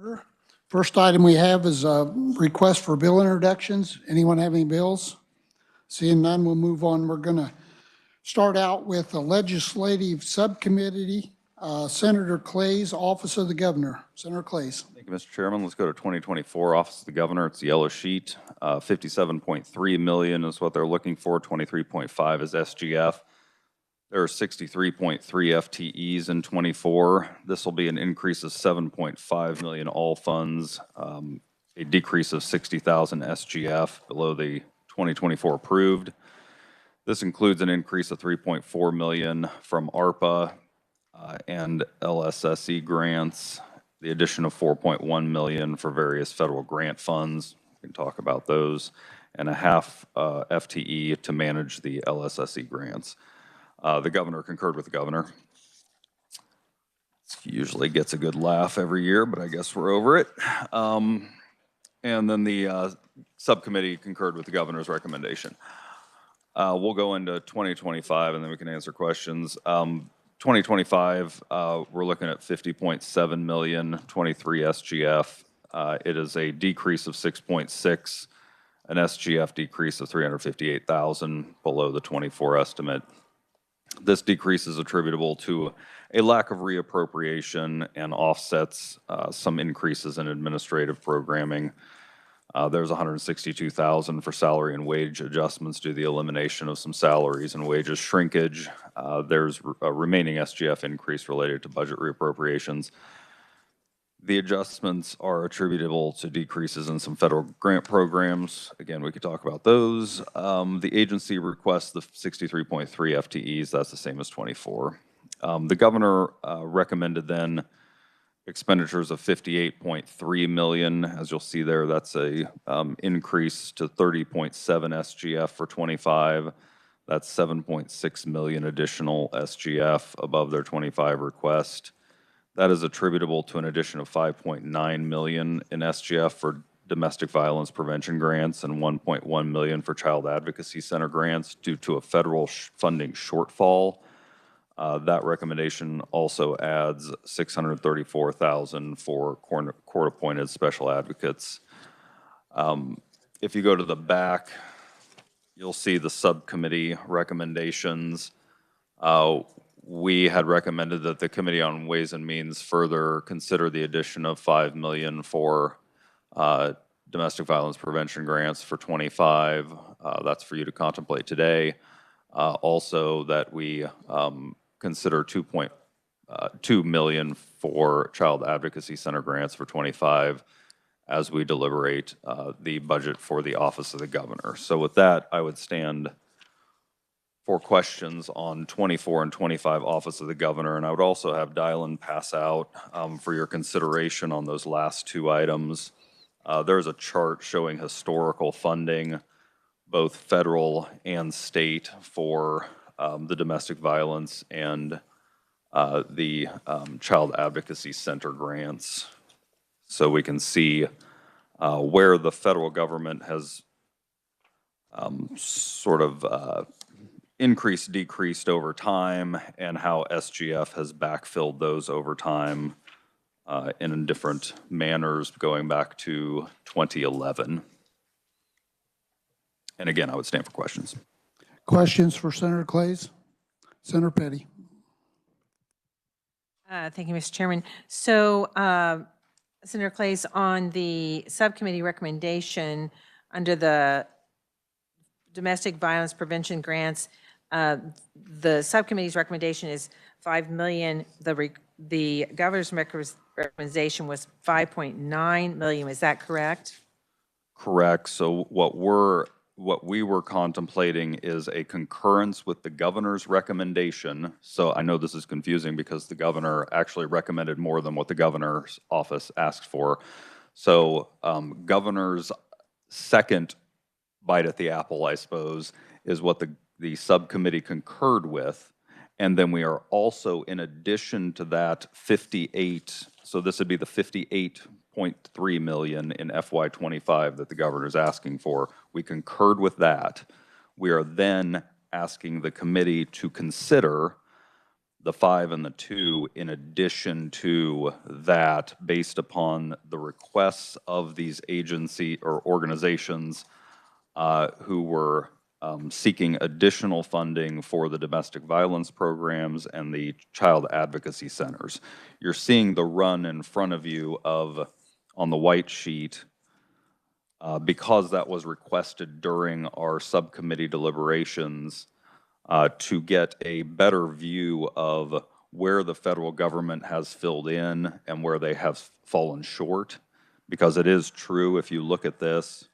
Order. First item we have is a request for bill introductions. Anyone have any bills? Seeing none, we'll move on. We're going to start out with the Legislative Subcommittee, Senator Clay's Office of the Governor. Senator Clay's. Thank you, Mr. Chairman. Let's go to 2024 Office of the Governor. It's the yellow sheet. 57.3 million is what they're looking for. 23.5 is SGF. There are 63.3 FTEs in 24. This will be an increase of 7.5 million all funds, a decrease of 60,000 SGF below the 2024 approved. This includes an increase of 3.4 million from ARPA and LSSE grants, the addition of 4.1 million for various federal grant funds. We can talk about those, and a half FTE to manage the LSSE grants. The governor concurred with the governor. Usually gets a good laugh every year, but I guess we're over it. And then the subcommittee concurred with the governor's recommendation. We'll go into 2025 and then we can answer questions. 2025, we're looking at 50.7 million, 23 SGF. It is a decrease of 6.6, an SGF decrease of 358,000 below the 24 estimate. This decrease is attributable to a lack of reappropriation and offsets some increases in administrative programming. There's 162,000 for salary and wage adjustments due to the elimination of some salaries and wages shrinkage. There's a remaining SGF increase related to budget reappropriations. The adjustments are attributable to decreases in some federal grant programs. Again, we could talk about those. The agency requests the 63.3 FTEs. That's the same as 24. The governor recommended then expenditures of 58.3 million. As you'll see there, that's a increase to 30.7 SGF for 25. That's 7.6 million additional SGF above their 25 request. That is attributable to an addition of 5.9 million in SGF for domestic violence prevention grants and 1.1 million for child advocacy center grants due to a federal funding shortfall. That recommendation also adds 634,000 for court-appointed special advocates. If you go to the back, you'll see the subcommittee recommendations. We had recommended that the Committee on Ways and Means further consider the addition of 5 million for domestic violence prevention grants for 25. That's for you to contemplate today. Also that we consider 2.2 million for child advocacy center grants for 25 as we deliberate the budget for the Office of the Governor. So with that, I would stand for questions on 24 and 25 Office of the Governor, and I would also have Dylan pass out for your consideration on those last two items. There's a chart showing historical funding, both federal and state, for the domestic violence and the child advocacy center grants. So we can see where the federal government has sort of increased, decreased over time, and how SGF has backfilled those over time in different manners going back to 2011. And again, I would stand for questions. Questions for Senator Clays? Senator Petty. Thank you, Mr. Chairman. So, Senator Clays, on the subcommittee recommendation under the domestic violence prevention grants, the subcommittee's recommendation is 5 million. The governor's recommendation was 5.9 million. Is that correct? Correct. So what we were contemplating is a concurrence with the governor's recommendation. So I know this is confusing because the governor actually recommended more than what the governor's office asked for. So governor's second bite at the apple, I suppose, is what the subcommittee concurred with. And then we are also, in addition to that, 58, so this would be the 58.3 million in FY25 that the governor is asking for. We concurred with that. We are then asking the committee to consider the 5 and the 2 in addition to that, based upon the requests of these agency or organizations who were seeking additional funding for the domestic violence programs and the child advocacy centers. You're seeing the run in front of you on the white sheet because that was requested during our subcommittee deliberations to get a better view of where the federal government has filled in and where they have fallen short. Because it is true, if you look at this,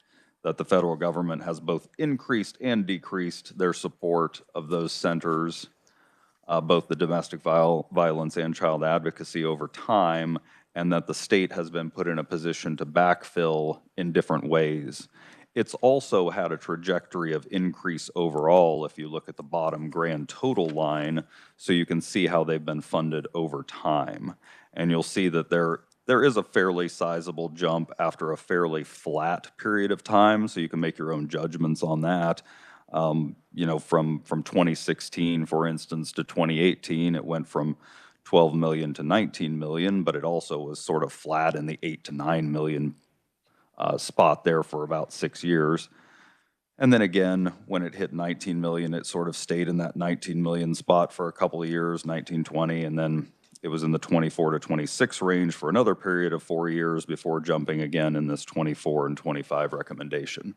that the federal government has both increased and decreased their support of those centers, both the domestic violence and child advocacy over time, and that the state has been put in a position to backfill in different ways. It's also had a trajectory of increase overall if you look at the bottom grand total line, so you can see how they've been funded over time. And you'll see that there is a fairly sizable jump after a fairly flat period of time, so you can make your own judgments on that. You know, from 2016, for instance, to 2018, it went from 12 million to 19 million, but it also was sort of flat in the 8 to 9 million spot there for about 6 years. And then again, when it hit 19 million, it sort of stayed in that 19 million spot for a couple of years, 19, 20, and then it was in the 24 to 26 range for another period of 4 years before jumping again in this 24 and 25 recommendation.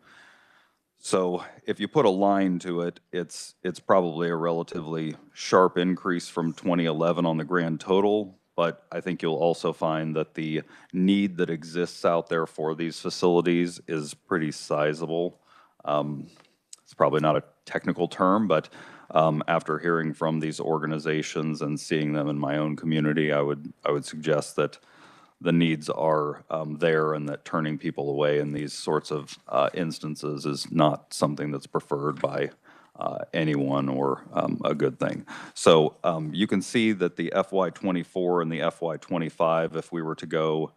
So if you put a line to it, it's probably a relatively sharp increase from 2011 on the grand total, but I think you'll also find that the need that exists out there for these facilities is pretty sizable. It's probably not a technical term, but after hearing from these organizations and seeing them in my own community, I would suggest that the needs are there, and that turning people away in these sorts of instances is not something that's preferred by anyone or a good thing. So you can see that the FY24 and the FY25, if we were to go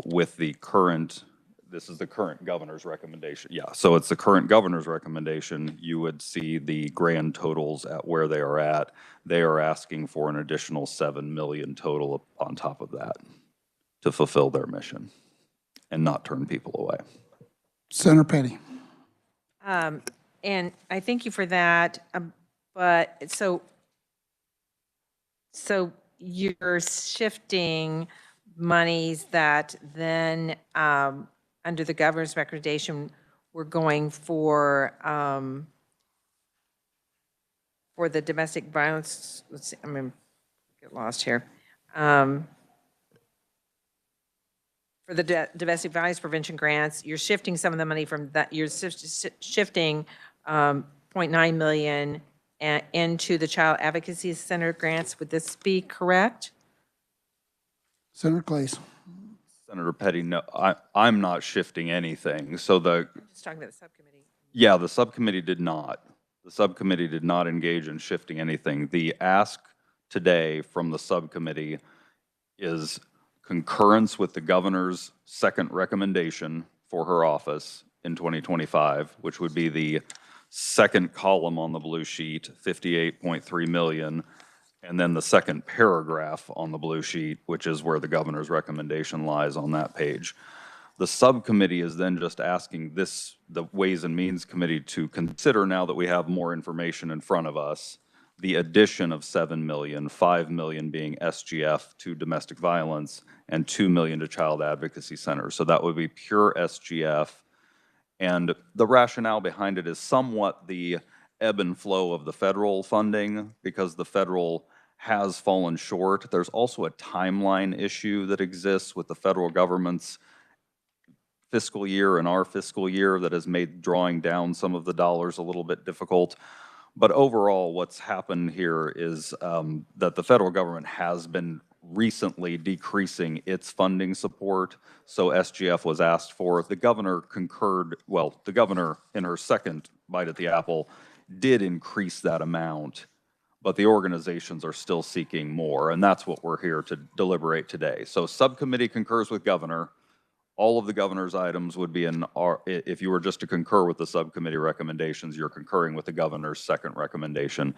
with the current, this is the current governor's recommendation. Yeah, so it's the current governor's recommendation. You would see the grand totals at where they are at. They are asking for an additional 7 million total on top of that to fulfill their mission and not turn people away. Senator Petty. And I thank you for that, but so you're shifting monies that then, under the governor's recommendation, we're going for the domestic violence, let's see, I'm gonna get lost here. For the domestic violence prevention grants, you're shifting some of the money from that, you're shifting 0.9 million into the Child Advocacy Center grants. Would this be correct? Senator Clays. Senator Petty, no, I'm not shifting anything. So I'm just talking about the subcommittee. yeah, the subcommittee did not. The subcommittee did not engage in shifting anything. The ask today from the subcommittee is concurrence with the governor's second recommendation for her office in 2025, which would be the second column on the blue sheet, 58.3 million, and then the second paragraph on the blue sheet, which is where the governor's recommendation lies on that page. The subcommittee is then just asking the Ways and Means Committee to consider, now that we have more information in front of us, the addition of 7 million, 5 million being SGF to domestic violence, and 2 million to child advocacy centers. So that would be pure SGF. And the rationale behind it is somewhat the ebb and flow of the federal funding, because the federal has fallen short. There's also a timeline issue that exists with the federal government's fiscal year and our fiscal year that has made drawing down some of the dollars a little bit difficult. But overall, what's happened here is that the federal government has been recently decreasing its funding support. So SGF was asked for. The governor concurred, well, the governor in her second bite at the apple did increase that amount, but the organizations are still seeking more, and that's what we're here to deliberate today. So subcommittee concurs with governor. All of the governor's items would be in our, if you were just to concur with the subcommittee recommendations, you're concurring with the governor's second recommendation.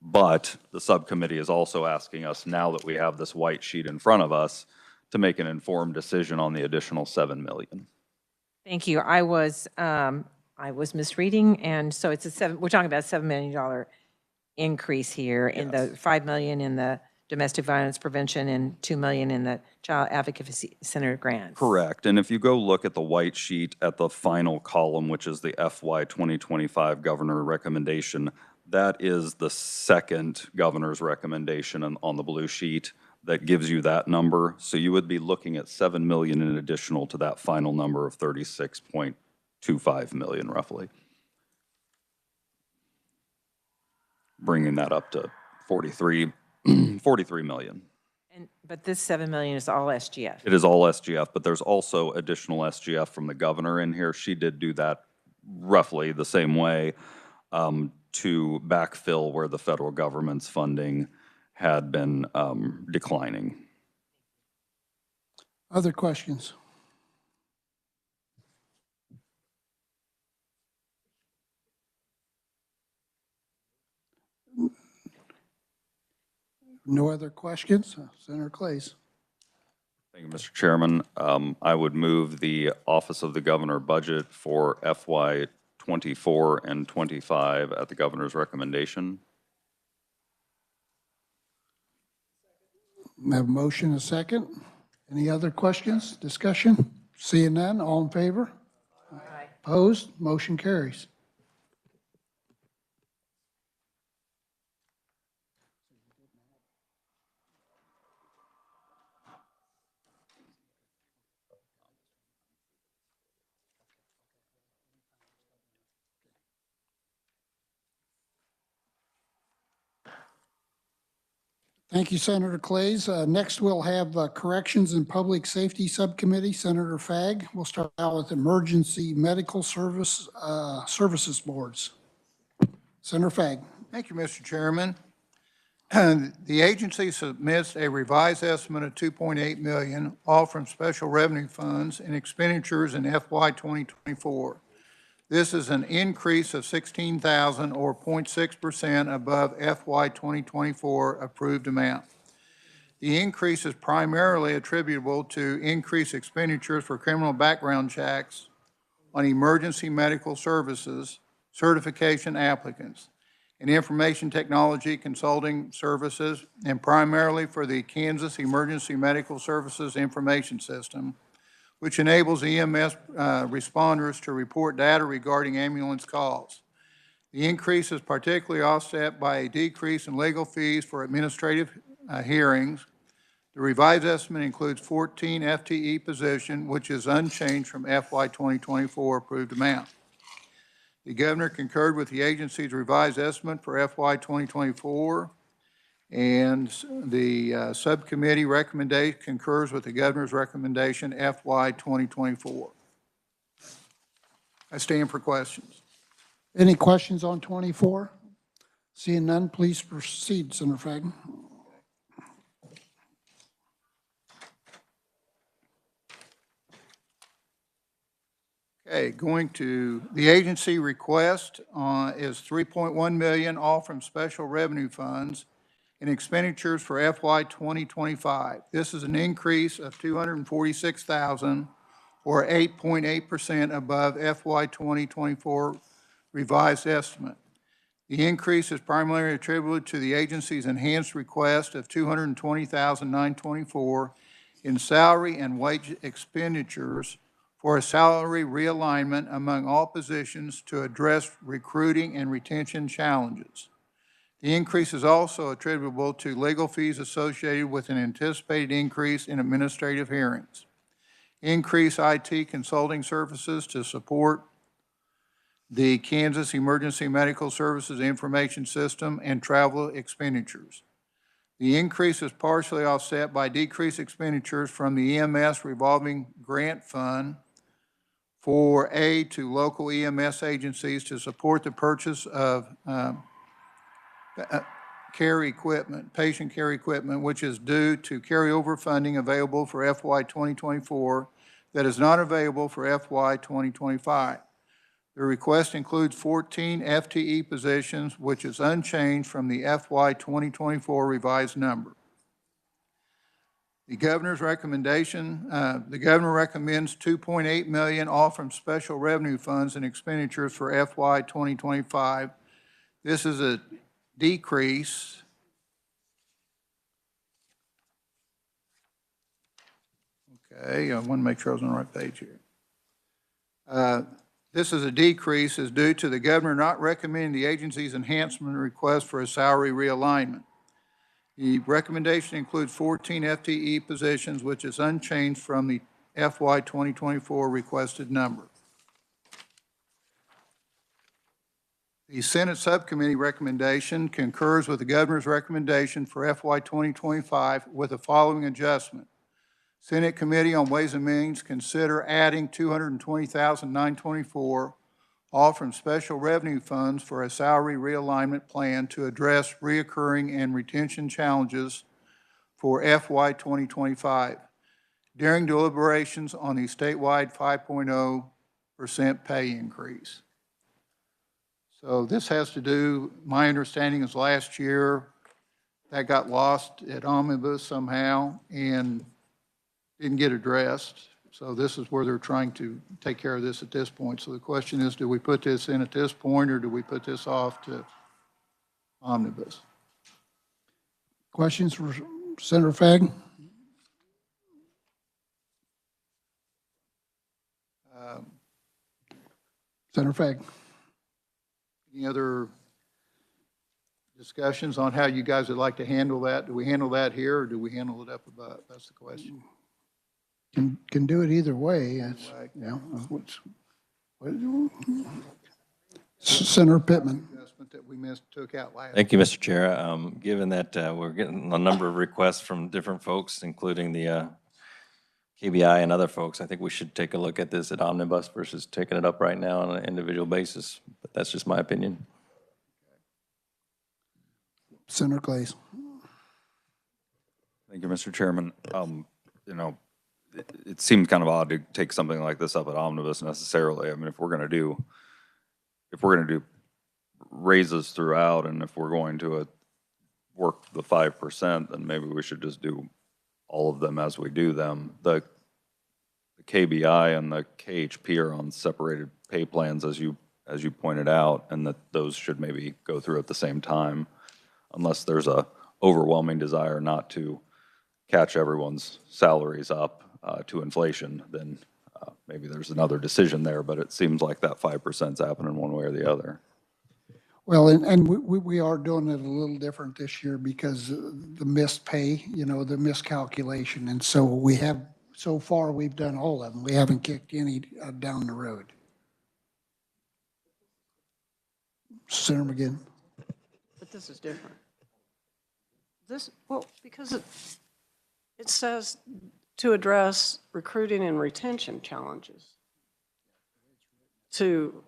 But the subcommittee is also asking us, now that we have this white sheet in front of us, to make an informed decision on the additional 7 million. Thank you. I was misreading, and so it's we're talking about a $7 million increase here in the 5 million in the domestic violence prevention and 2 million in the child advocacy center grants. Correct. And if you go look at the white sheet at the final column, which is the FY 2025 governor recommendation, that is the second governor's recommendation on the blue sheet that gives you that number. So you would be looking at 7 million in additional to that final number of 36.25 million roughly. Bringing that up to 43 million. But this 7 million is all SGF. It is all SGF, but there's also additional SGF from the governor in here. She did do that roughly the same way to backfill where the federal government's funding had been declining. Other questions? No other questions? Senator Clays. Thank you, Mr. Chairman. I would move the Office of the Governor budget for FY 24 and 25 at the governor's recommendation. We have a motion, a second. Any other questions, discussion? Seeing none, all in favor? Aye. Opposed? Motion carries. Thank you, Senator Clays. Next, we'll have Corrections and Public Safety Subcommittee, Senator Fagg. We'll start out with Emergency Medical Services Boards. Senator Fagg. Thank you, Mr. Chairman. The agency submits a revised estimate of $2.8 million, all from special revenue funds and expenditures in FY 2024. This is an increase of $16,000 or 0.6% above FY 2024 approved amount. The increase is primarily attributable to increased expenditures for criminal background checks on emergency medical services certification applicants and information technology consulting services, and primarily for the Kansas Emergency Medical Services Information System, which enables EMS responders to report data regarding ambulance calls. The increase is particularly offset by a decrease in legal fees for administrative hearings. The revised estimate includes 14 FTE positions, which is unchanged from FY 2024 approved amount. The governor concurred with the agency's revised estimate for FY 2024, and the subcommittee recommendation concurs with the governor's recommendation FY 2024. I stand for questions. Any questions on 24? Seeing none, please proceed, Senator Fagg. Okay, going to the agency request is $3.1 million, all from special revenue funds and expenditures for FY 2025. This is an increase of $246,000 or 8.8% above FY 2024 revised estimate. The increase is primarily attributed to the agency's enhanced request of $220,924 in salary and wage expenditures for a salary realignment among all positions to address recruiting and retention challenges. The increase is also attributable to legal fees associated with an anticipated increase in administrative hearings, increased IT consulting services to support the Kansas Emergency Medical Services Information System, and travel expenditures. The increase is partially offset by decreased expenditures from the EMS revolving grant fund for aid to local EMS agencies to support the purchase of care equipment, patient care equipment, which is due to carryover funding available for FY 2024 that is not available for FY 2025. The request includes 14 FTE positions, which is unchanged from the FY 2024 revised number. The governor's recommendation, the governor recommends $2.8 million all from special revenue funds and expenditures for FY 2025. This is a decrease. Okay, I want to make sure I was on the right page here. This is a decrease is due to the governor not recommending the agency's enhancement request for a salary realignment. The recommendation includes 14 FTE positions, which is unchanged from the FY 2024 requested number. The Senate Subcommittee recommendation concurs with the governor's recommendation for FY 2025 with the following adjustment. Senate Committee on Ways and Means consider adding $220,924 all from special revenue funds for a salary realignment plan to address reoccurring and retention challenges for FY 2025 during deliberations on the statewide 5.0% pay increase. So this has to do, my understanding is last year that got lost at omnibus somehow and didn't get addressed. So this is where they're trying to take care of this at this point. So the question is, do we put this in at this point or do we put this off to omnibus? Questions for Senator Fagg? Senator Fagg. Any other discussions on how you guys would like to handle that? Do we handle that here or do we handle it up above? That's the question. Can do it either way. It's, Right. yeah. Senator Pittman. Adjustment that we took out last. Thank you, Mr. Chair. Given that we're getting a number of requests from different folks, including the KBI and other folks, I think we should take a look at this at omnibus versus taking it up right now on an individual basis. But that's just my opinion. Senator Glaze. Thank you, Mr. Chairman. You know, it seemed kind of odd to take something like this up at omnibus necessarily. I mean, if we're going to do raises throughout, and if we're going to work the 5%, then maybe we should just do all of them as we do them. The KBI and the KHP are on separated pay plans, as you pointed out, and that those should maybe go through at the same time, unless there's a overwhelming desire not to catch everyone's salaries up to inflation, then maybe there's another decision there, but it seems like that 5% is happening one way or the other. Well, and we are doing it a little different this year because the missed pay, you know, the miscalculation. And so so far we've done all of them. We haven't kicked any down the road. Senator McGinn. But this is different. Well, because it says to address recruiting and retention challenges to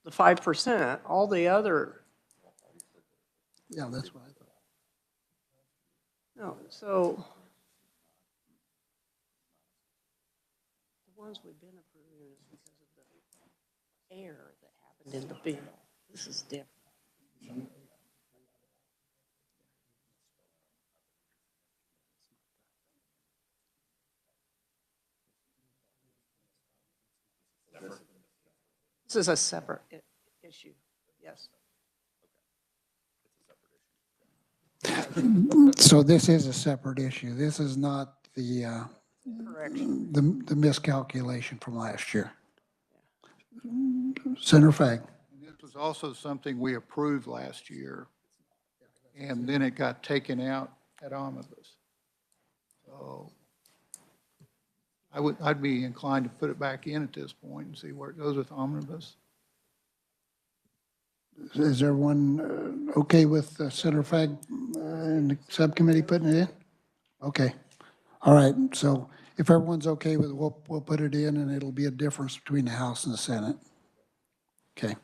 the 5%, all the other, Yeah, that's what I thought. no, so the ones we've been approving is because of the error that happened in the bill. This is different. This is a separate issue, yes. So this is a separate issue. This is not the Correction. the miscalculation from last year. Senator Fagg. This was also something we approved last year, and then it got taken out at omnibus. So I'd be inclined to put it back in at this point and see where it goes with omnibus. Is everyone okay with Senator Fagg and the subcommittee putting it in? Okay. All right. So if everyone's okay with it, we'll put it in, and it'll be a difference between the House and the Senate. Okay.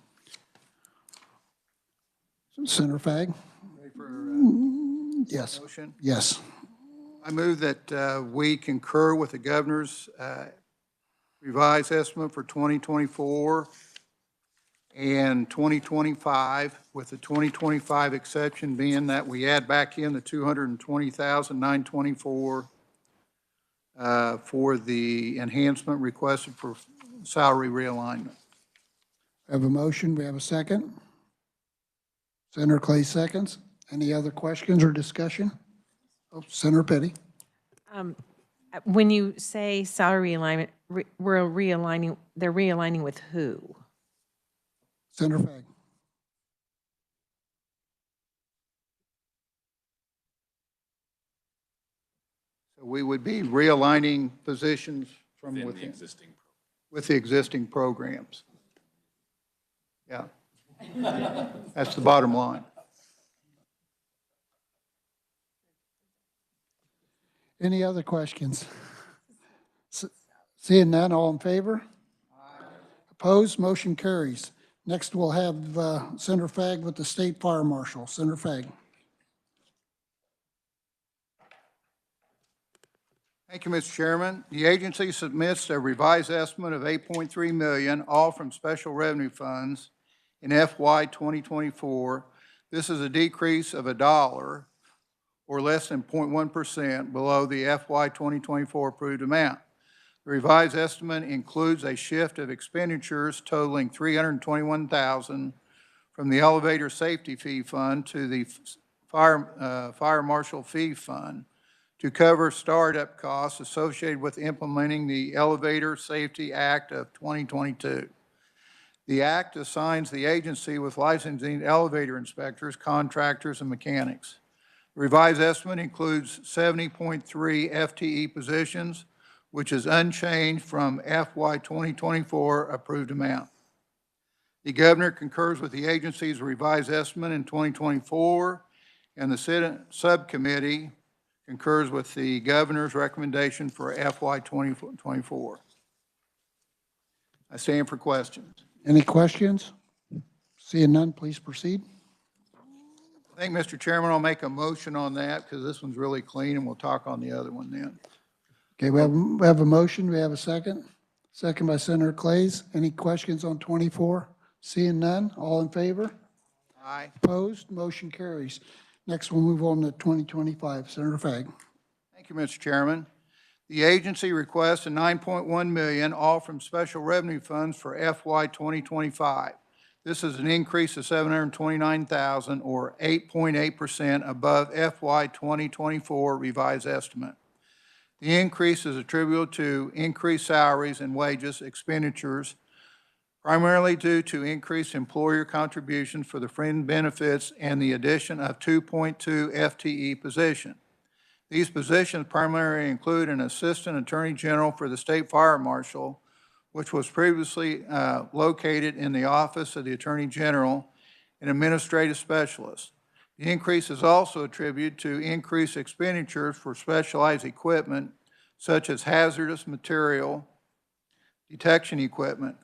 Senator Fagg? Ready for Yes. motion? Yes. I move that we concur with the governor's revised estimate for 2024 and 2025, with the 2025 exception being that we add back in the 220,924 for the enhancement requested for salary realignment. We have a motion, we have a second. Senator Clay seconds. Any other questions or discussion? Oh, Senator Petty. When you say salary realignment, we're realigning, they're realigning with who? Senator Fagg. So we would be realigning positions from within. With the existing programs. Yeah. That's the bottom line. Any other questions? Seeing none, all in favor? Opposed, motion carries. Next, we'll have Senator Fagg with the State Fire Marshal. Senator Fagg. Thank you, Mr. Chairman. The agency submits a revised estimate of $8.3 million, all from special revenue funds in FY 2024. This is a decrease of $1 or less than 0.1% below the FY 2024 approved amount. The revised estimate includes a shift of expenditures totaling $321,000 from the elevator safety fee fund to the fire marshal fee fund to cover startup costs associated with implementing the Elevator Safety Act of 2022. The act assigns the agency with licensing elevator inspectors, contractors, and mechanics. The revised estimate includes 70.3 FTE positions, which is unchanged from FY 2024 approved amount. The governor concurs with the agency's revised estimate in 2024, and the Senate subcommittee concurs with the governor's recommendation for FY 2024. I stand for questions. Any questions? Seeing none, please proceed. I think, Mr. Chairman, I'll make a motion on that because this one's really clean, and we'll talk on the other one then. Okay, we have a motion. We have a second. Second by Senator Clays. Any questions on 24? Seeing none, all in favor? Aye. Opposed, motion carries. Next, we'll move on to 2025. Senator Fagg. Thank you, Mr. Chairman. The agency requests a $9.1 million, all from special revenue funds for FY 2025. This is an increase of $729,000 or 8.8% above FY 2024 revised estimate. The increase is attributable to increased salaries and wages expenditures, primarily due to increased employer contributions for the fringe benefits and the addition of 2.2 FTE positions. These positions primarily include an Assistant Attorney General for the State Fire Marshal, which was previously located in the Office of the Attorney General, and Administrative Specialist. The increase is also attributed to increased expenditures for specialized equipment, such as hazardous material detection equipment.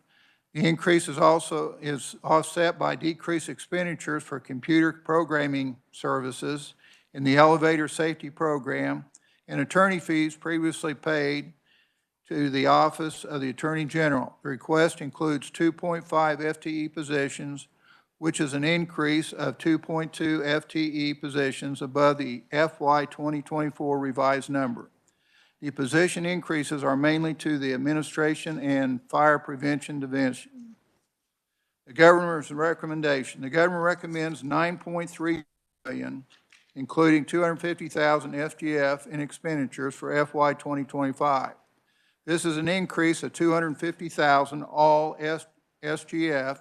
The increase is offset by decreased expenditures for computer programming services in the elevator safety program and attorney fees previously paid to the Office of the Attorney General. The request includes 2.5 FTE positions, which is an increase of 2.2 FTE positions above the FY 2024 revised number. The position increases are mainly to the Administration and Fire Prevention Division. The governor's recommendation. The governor recommends $9.3 million, including $250,000 SGF in expenditures for FY 2025. This is an increase of $250,000 all SGF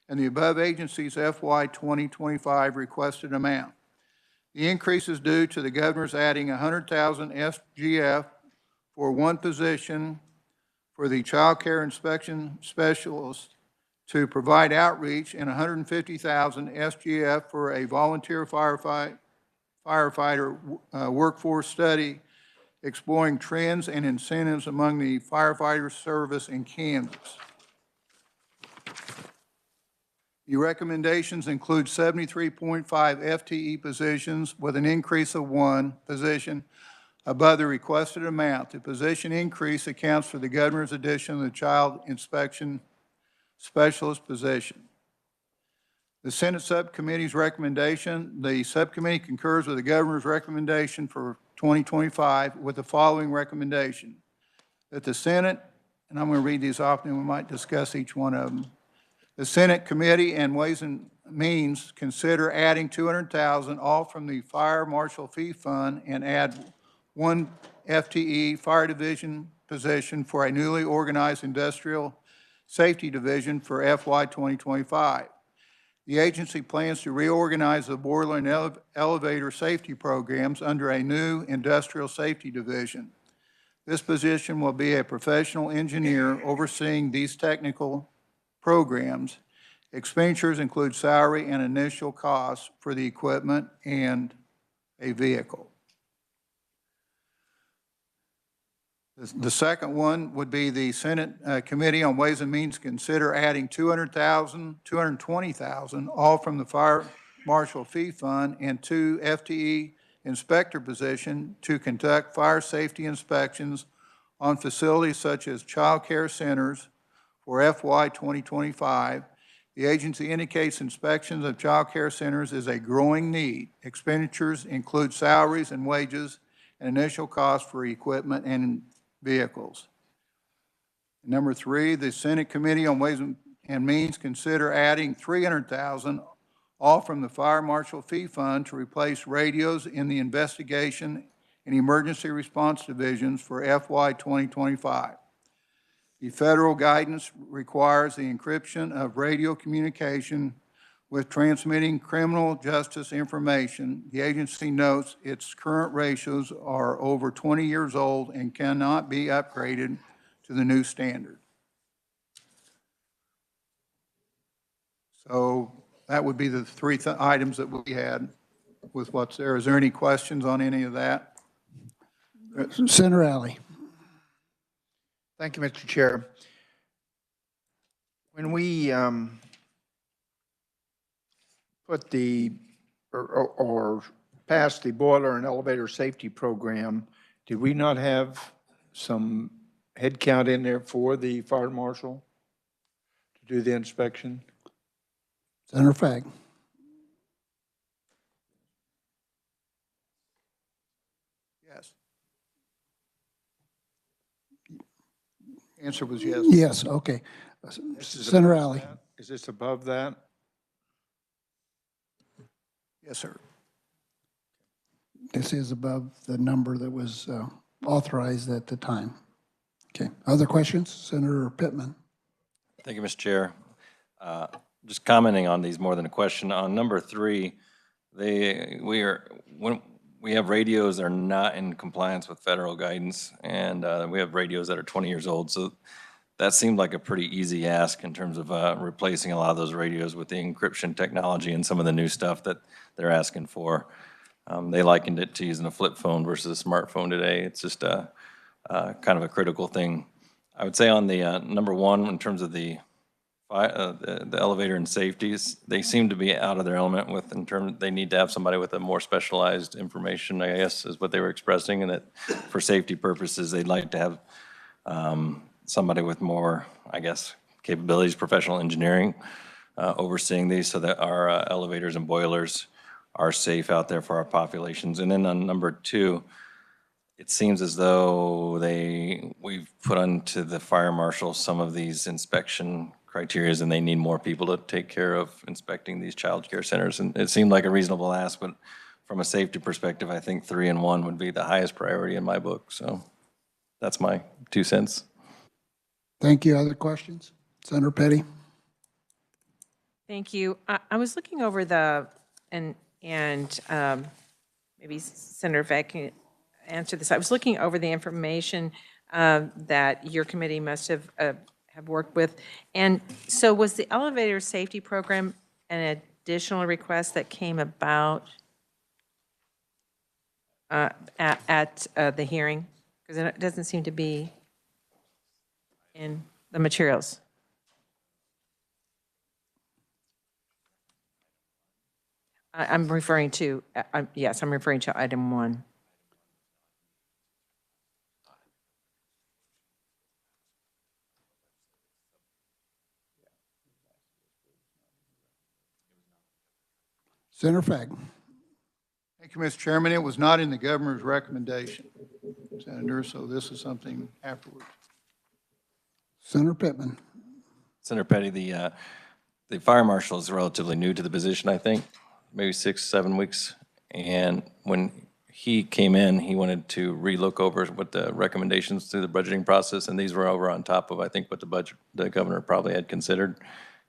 and the above agency's FY 2025 requested amount. The increase is due to the governor's adding $100,000 SGF for one position for the child care inspection specialist to provide outreach and $150,000 SGF for a volunteer firefighter workforce study exploring trends and incentives among the firefighter service in Kansas. The recommendations include 73.5 FTE positions with an increase of one position above the requested amount. The position increase accounts for the governor's addition of the child inspection specialist position. The Senate Subcommittee's recommendation, the subcommittee concurs with the governor's recommendation for 2025 with the following recommendation. That the Senate, and I'm going to read these off and we might discuss each one of them. The Senate Committee and Ways and Means consider adding $200,000 all from the Fire Marshal Fee Fund and add one FTE Fire Division position for a newly organized Industrial Safety Division for FY 2025. The agency plans to reorganize the boiler and elevator safety programs under a new Industrial Safety Division. This position will be a professional engineer overseeing these technical programs. Expenditures include salary and initial costs for the equipment and a vehicle. The second one would be the Senate Committee on Ways and Means consider adding $200,000, $220,000, all from the Fire Marshal Fee Fund and 2 FTE inspector position to conduct fire safety inspections on facilities such as child care centers for FY 2025. The agency indicates inspections of child care centers is a growing need. Expenditures include salaries and wages and initial costs for equipment and vehicles. Number 3, the Senate Committee on Ways and Means consider adding $300,000, all from the Fire Marshal Fee Fund, to replace radios in the investigation and emergency response divisions for FY 2025. The federal guidance requires the encryption of radio communication with transmitting criminal justice information. The agency notes its current ratios are over 20 years old and cannot be upgraded to the new standard. So that would be the three items that we had with what's there. Is there any questions on any of that? Senator Alley. Thank you, Mr. Chair. When we put or passed the boiler and elevator safety program, did we not have some headcount in there for the fire marshal to do the inspection? Senator Fagg. Yes. Answer was yes. Yes, okay. Senator Alley. Is this above that? Yes, sir. This is above the number that was authorized at the time. Okay, other questions? Senator Pittman. Thank you, Mr. Chair. Just commenting on these more than a question. On number 3, when we have radios that are not in compliance with federal guidance, and we have radios that are 20 years old. So that seemed like a pretty easy ask in terms of replacing a lot of those radios with the encryption technology and some of the new stuff that they're asking for. They likened it to using a flip phone versus a smartphone today. It's just kind of a critical thing. I would say on the number 1, in terms of the elevator and safeties, they seem to be out of their element with, in terms, they need to have somebody with a more specialized information, I guess, is what they were expressing, and that for safety purposes, they'd like to have somebody with more, I guess, capabilities, professional engineering, overseeing these so that our elevators and boilers are safe out there for our populations. And then on number 2, it seems as though we've put onto the fire marshal some of these inspection criteria, and they need more people to take care of inspecting these child care centers. And it seemed like a reasonable ask, but from a safety perspective, I think 3 and 1 would be the highest priority in my book. So that's my 2 cents. Thank you. Other questions? Senator Petty. Thank you. I was looking over and maybe Senator Fagg can answer this. I was looking over the information that your committee must have worked with. And so was the elevator safety program an additional request that came about at the hearing? Because it doesn't seem to be in the materials. I'm referring to, yes, I'm referring to item 1. Senator Fagg. Thank you, Mr. Chairman. It was not in the governor's recommendation, Senator, so this is something afterwards. Senator Pittman. Senator Petty, the fire marshal is relatively new to the position, I think, maybe 6, 7 weeks. And when he came in, he wanted to relook over what the recommendations through the budgeting process, and these were over on top of, I think, what the governor probably had considered,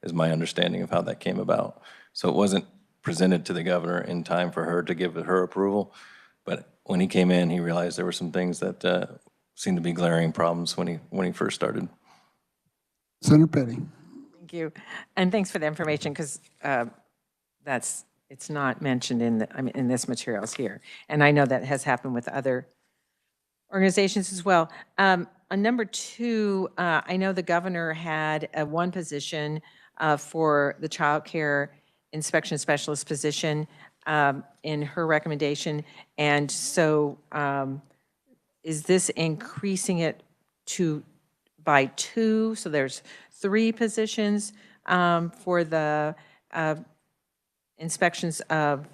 is my understanding of how that came about. So it wasn't presented to the governor in time for her to give her approval. But when he came in, he realized there were some things that seemed to be glaring problems when he first started. Senator Petty. Thank you. And thanks for the information, because it's not mentioned in this materials here. And I know that has happened with other organizations as well. On number 2, I know the governor had one position for the child care inspection specialist position in her recommendation. And so is this increasing it by 2? So there's 3 positions for the inspections of,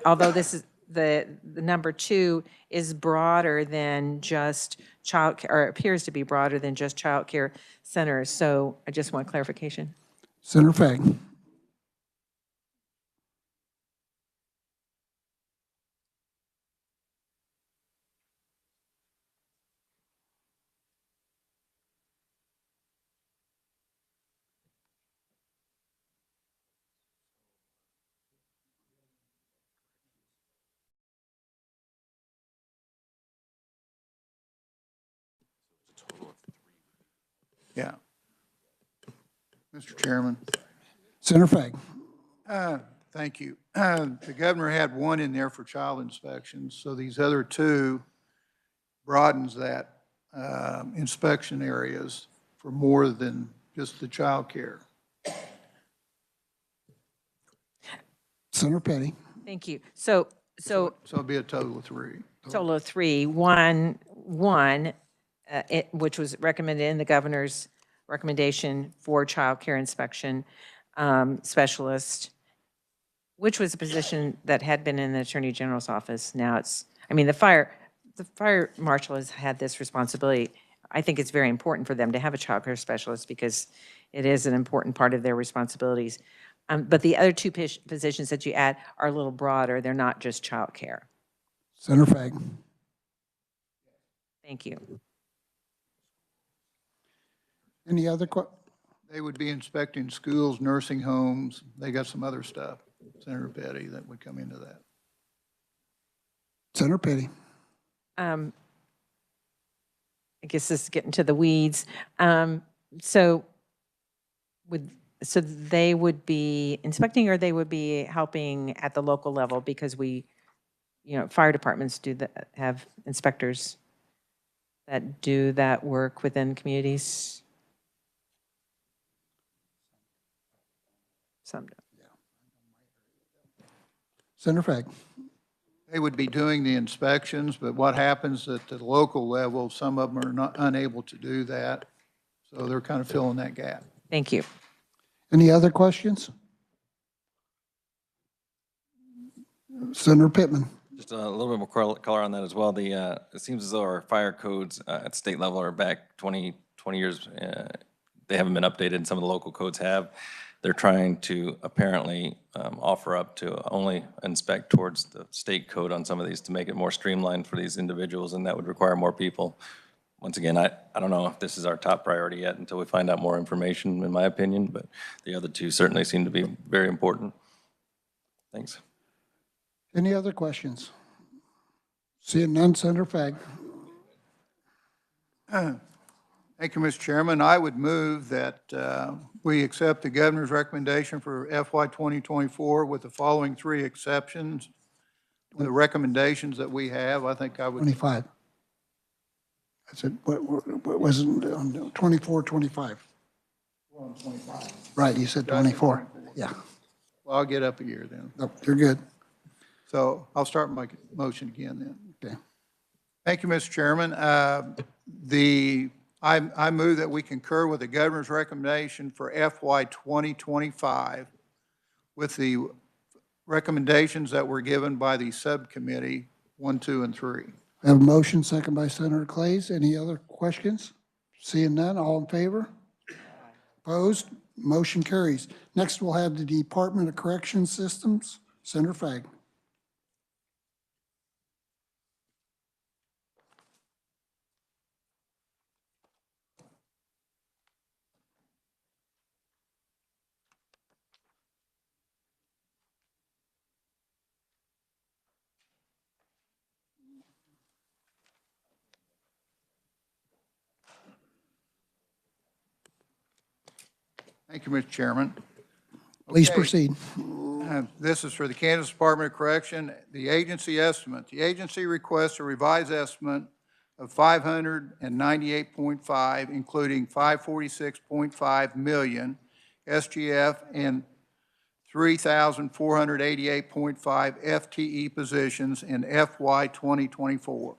although this is, the number 2 is broader than just child care, or appears to be broader than just child care centers. So I just want clarification. Senator Fagg. Yeah. Mr. Chairman. Senator Fagg. Thank you. The governor had 1 in there for child inspections, so these other 2 broadens that inspection areas for more than just the child care. Senator Petty. Thank you. So it'll be a total of 3. total of 3. One, which was recommended in the governor's recommendation for child care inspection specialist, which was a position that had been in the Attorney General's office. Now it's, I mean, the fire marshal has had this responsibility. I think it's very important for them to have a child care specialist because it is an important part of their responsibilities. But the other 2 positions that you add are a little broader. They're not just child care. Senator Fagg. Thank you. Any other questions? They would be inspecting schools, nursing homes. They got some other stuff, Senator Petty, that would come into that. Senator Petty. I guess this is getting to the weeds. So they would be inspecting, or they would be helping at the local level, because fire departments have inspectors that do that work within communities. Some do. Senator Fagg. They would be doing the inspections, but what happens at the local level, some of them are unable to do that. So they're kind of filling that gap. Thank you. Any other questions? Senator Pittman. Just a little bit more color on that as well. It seems as though our fire codes at state level are back 20 years. They haven't been updated, and some of the local codes have. They're trying to apparently offer up to only inspect towards the state code on some of these to make it more streamlined for these individuals, and that would require more people. Once again, I don't know if this is our top priority yet until we find out more information, in my opinion, but the other 2 certainly seem to be very important. Thanks. Any other questions? Seeing none, Senator Fagg. Thank you, Mr. Chairman. I would move that we accept the governor's recommendation for FY 2024 with the following 3 exceptions. The recommendations that we have, I think I would. 25. I said, what wasn't on 24, 25? We're on 25. Right, you said 24. Yeah, Well, I'll get up a year then. no, you're good. So I'll start my motion again then. Okay. Thank you, Mr. Chairman. I move that we concur with the governor's recommendation for FY 2025 with the recommendations that were given by the subcommittee 1, 2, and 3. I have a motion, second by Senator Clays. Any other questions? Seeing none, all in favor? Opposed? Motion carries. Next, we'll have the Department of Corrections Systems. Senator Fagg. Thank you, Mr. Chairman. Please Okay. proceed. This is for the Kansas Department of Correction, the agency estimate. The agency requests a revised estimate of 598.5, including 546.5 million SGF and 3,488.5 FTE positions in FY 2024.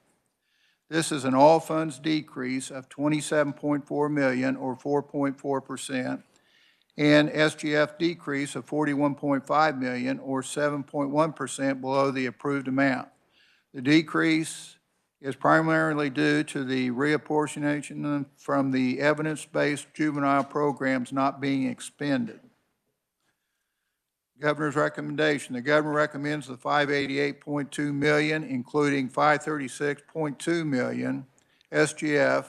This is an all funds decrease of 27.4 million or 4.4%. And SGF decrease of 41.5 million or 7.1% below the approved amount. The decrease is primarily due to the reapportionation from the evidence-based juvenile programs not being expended. Governor's recommendation. The governor recommends the 588.2 million, including 536.2 million SGF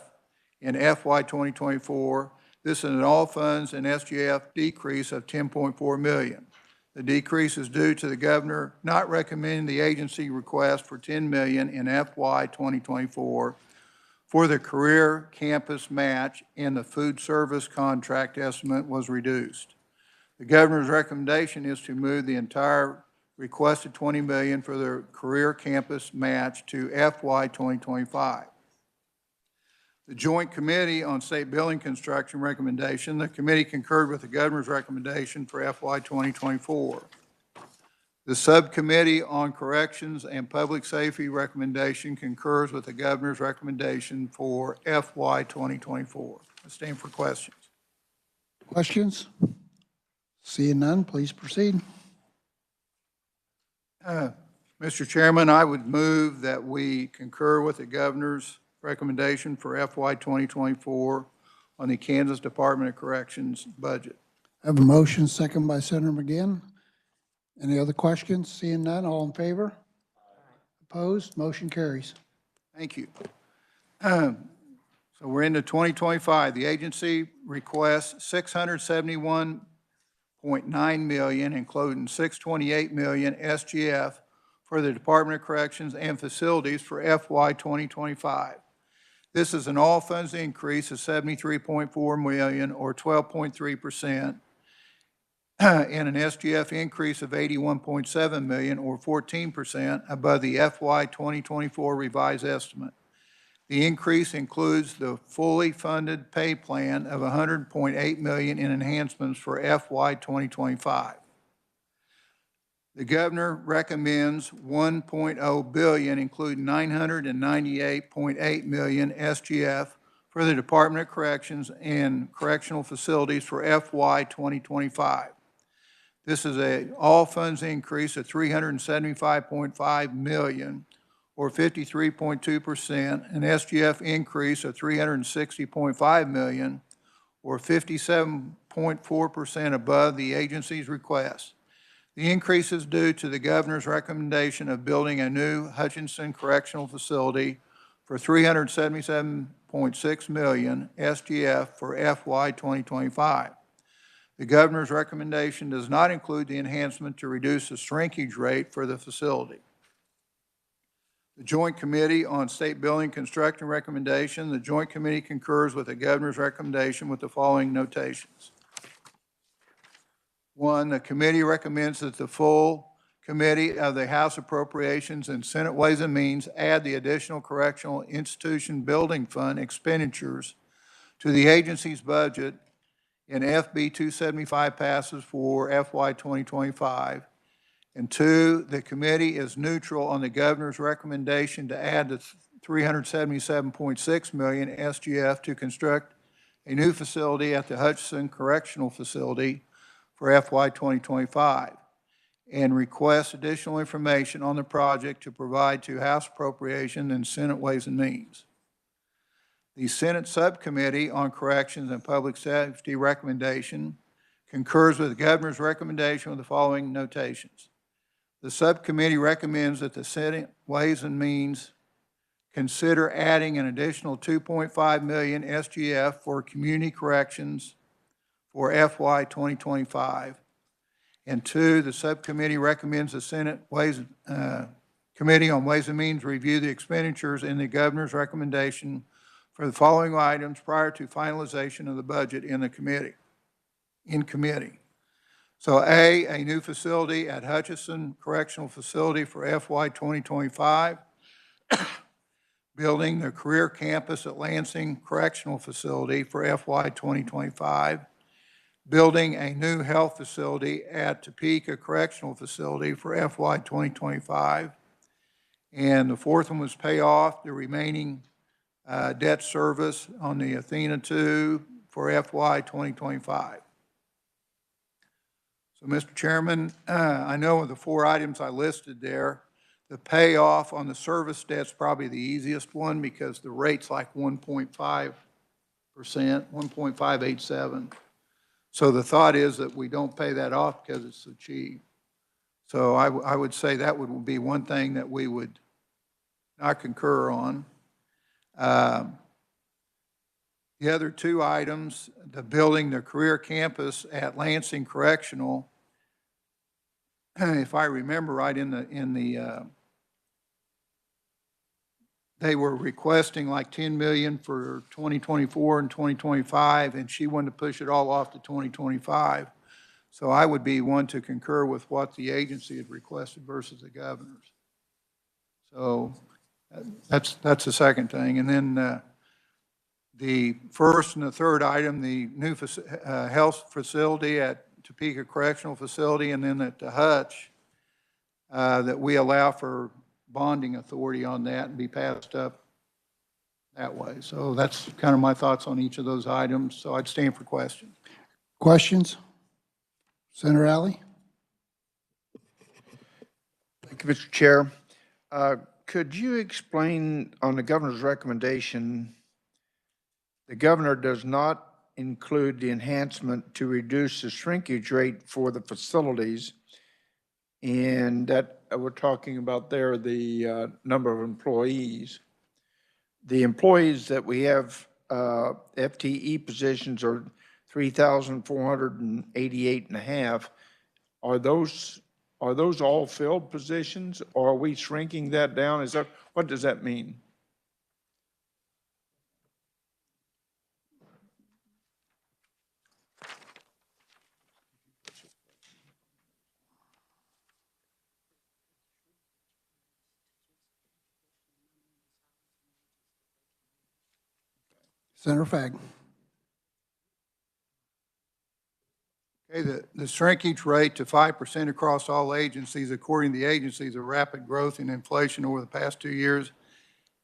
in FY 2024. This is an all funds and SGF decrease of 10.4 million. The decrease is due to the governor not recommending the agency request for 10 million in FY 2024 for the career campus match, and the food service contract estimate was reduced. The governor's recommendation is to move the entire requested 20 million for the career campus match to FY 2025. The Joint Committee on State Building Construction recommendation, the committee concurred with the governor's recommendation for FY 2024. The Subcommittee on Corrections and Public Safety recommendation concurs with the governor's recommendation for FY 2024. I stand for questions. Questions? Seeing none, please proceed. Mr. Chairman, I would move that we concur with the governor's recommendation for FY 2024 on the Kansas Department of Corrections budget. I have a motion, second by Senator McGinn. Any other questions? Seeing none, all in favor? Opposed? Motion carries. Thank you. So we're into 2025. The agency requests 671.9 million, including 628 million SGF for the Department of Corrections and Facilities for FY 2025. This is an all funds increase of 73.4 million or 12.3%, and an SGF increase of 81.7 million or 14% above the FY 2024 revised estimate. The increase includes the fully funded pay plan of 100.8 million in enhancements for FY 2025. The governor recommends 1.0 billion, including 998.8 million SGF for the Department of Corrections and Correctional Facilities for FY 2025. This is an all funds increase of 375.5 million or 53.2%, an SGF increase of 360.5 million or 57.4% above the agency's request. The increase is due to the governor's recommendation of building a new Hutchinson Correctional Facility for 377.6 million SGF for FY 2025. The governor's recommendation does not include the enhancement to reduce the shrinkage rate for the facility. The Joint Committee on State Building Construction recommendation, the Joint Committee concurs with the governor's recommendation with the following notations. 1, the committee recommends that the full committee of the House Appropriations and Senate Ways and Means add the additional correctional institution building fund expenditures to the agency's budget in FB 275 passes for FY 2025. And 2, the committee is neutral on the governor's recommendation to add the 377.6 million SGF to construct a new facility at the Hutchinson Correctional Facility for FY 2025. and requests additional information on the project to provide to House Appropriation and Senate Ways and Means. The Senate Subcommittee on Corrections and Public Safety recommendation concurs with the governor's recommendation with the following notations. The subcommittee recommends that the Senate Ways and Means consider adding an additional 2.5 million SGF for community corrections for FY 2025. And two, the subcommittee recommends the Senate Committee on Ways and Means review the expenditures in the governor's recommendation for the following items prior to finalization of the budget in committee. So a new facility at Hutchinson Correctional Facility for FY 2025, building the career campus at Lansing Correctional Facility for FY 2025, building a new health facility at Topeka Correctional Facility for FY 2025, and the fourth one was pay off the remaining debt service on the Athena 2 for FY 2025. So, Mr. Chairman, I know of the four items I listed there, the payoff on the service debt's probably the easiest one because the rate's like 1.5%, 1.587. So the thought is that we don't pay that off because it's so cheap. So I would say that would be one thing that we would not concur on. The other two items, the building the career campus at Lansing Correctional, if I remember right, they were requesting like 10 million for 2024 and 2025, and she wanted to push it all off to 2025. So I would be one to concur with what the agency had requested versus the governor's. So that's the second thing. And then the first and the third item, the new health facility at Topeka Correctional Facility, and then at the Hutch, that we allow for bonding authority on that and be passed up that way. So that's kind of my thoughts on each of those items. So I'd stand for questions. Questions? Senator Alley? Thank you, Mr. Chair. Could you explain on the governor's recommendation, the governor does not include the enhancement to reduce the shrinkage rate for the facilities, and that we're talking about there, the number of employees. The employees that we have, FTE positions are 3,488 and a half. Are those all filled positions, or are we shrinking that down? What does that mean? Senator Fagg? Okay, the shrinkage rate to 5% across all agencies, according to the agencies, a rapid growth in inflation over the past 2 years,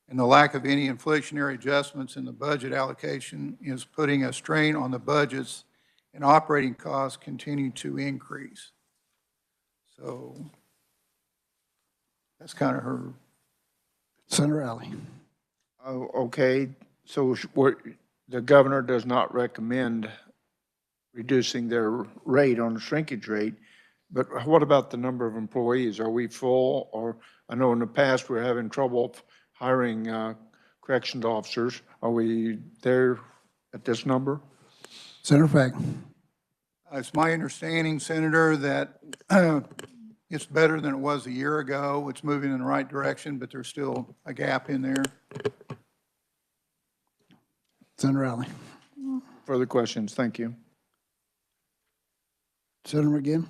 and the lack of any inflationary adjustments in the budget allocation is putting a strain on the budgets, and operating costs continue to increase. So that's kind of her. Senator Alley? Oh, okay. So the governor does not recommend reducing their rate on the shrinkage rate, but what about the number of employees? Are we full? Or I know in the past we're having trouble hiring corrections officers. Are we there at this number? Senator Fagg? It's my understanding, Senator, that it's better than it was a year ago. It's moving in the right direction, but there's still a gap in there. Senator Alley? Further questions? Thank you. Senator McGinn?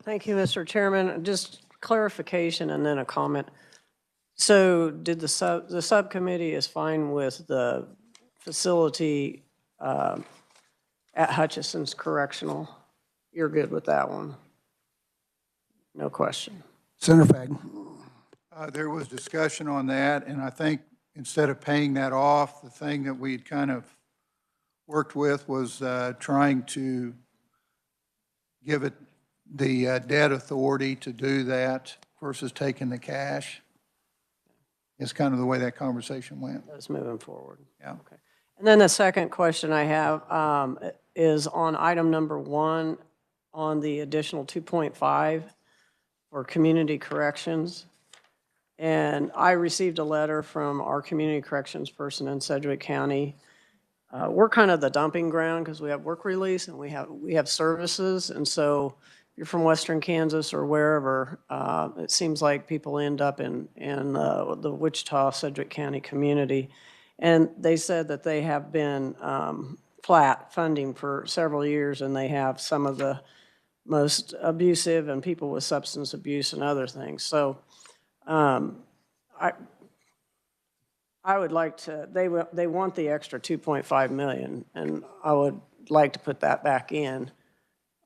Thank you, Mr. Chairman. Just clarification and then a comment. So did the subcommittee is fine with the facility at Hutchison's Correctional? You're good with that one? No question. Senator Fagg? There was discussion on that, and I think instead of paying that off, the thing that we'd kind of worked with was trying to give it the debt authority to do that versus taking the cash. It's kind of the way that conversation went. That's moving forward. Yeah. Okay. And then the second question I have is on item number 1, on the additional 2.5 for community corrections. And I received a letter from our community corrections person in Sedgwick County. We're kind of the dumping ground because we have work release and we have services. And so if you're from Western Kansas or wherever, it seems like people end up in the Wichita, Sedgwick County community. And they said that they have been flat funding for several years, and they have some of the most abusive and people with substance abuse and other things. So I would like to, they want the extra 2.5 million, and I would like to put that back in.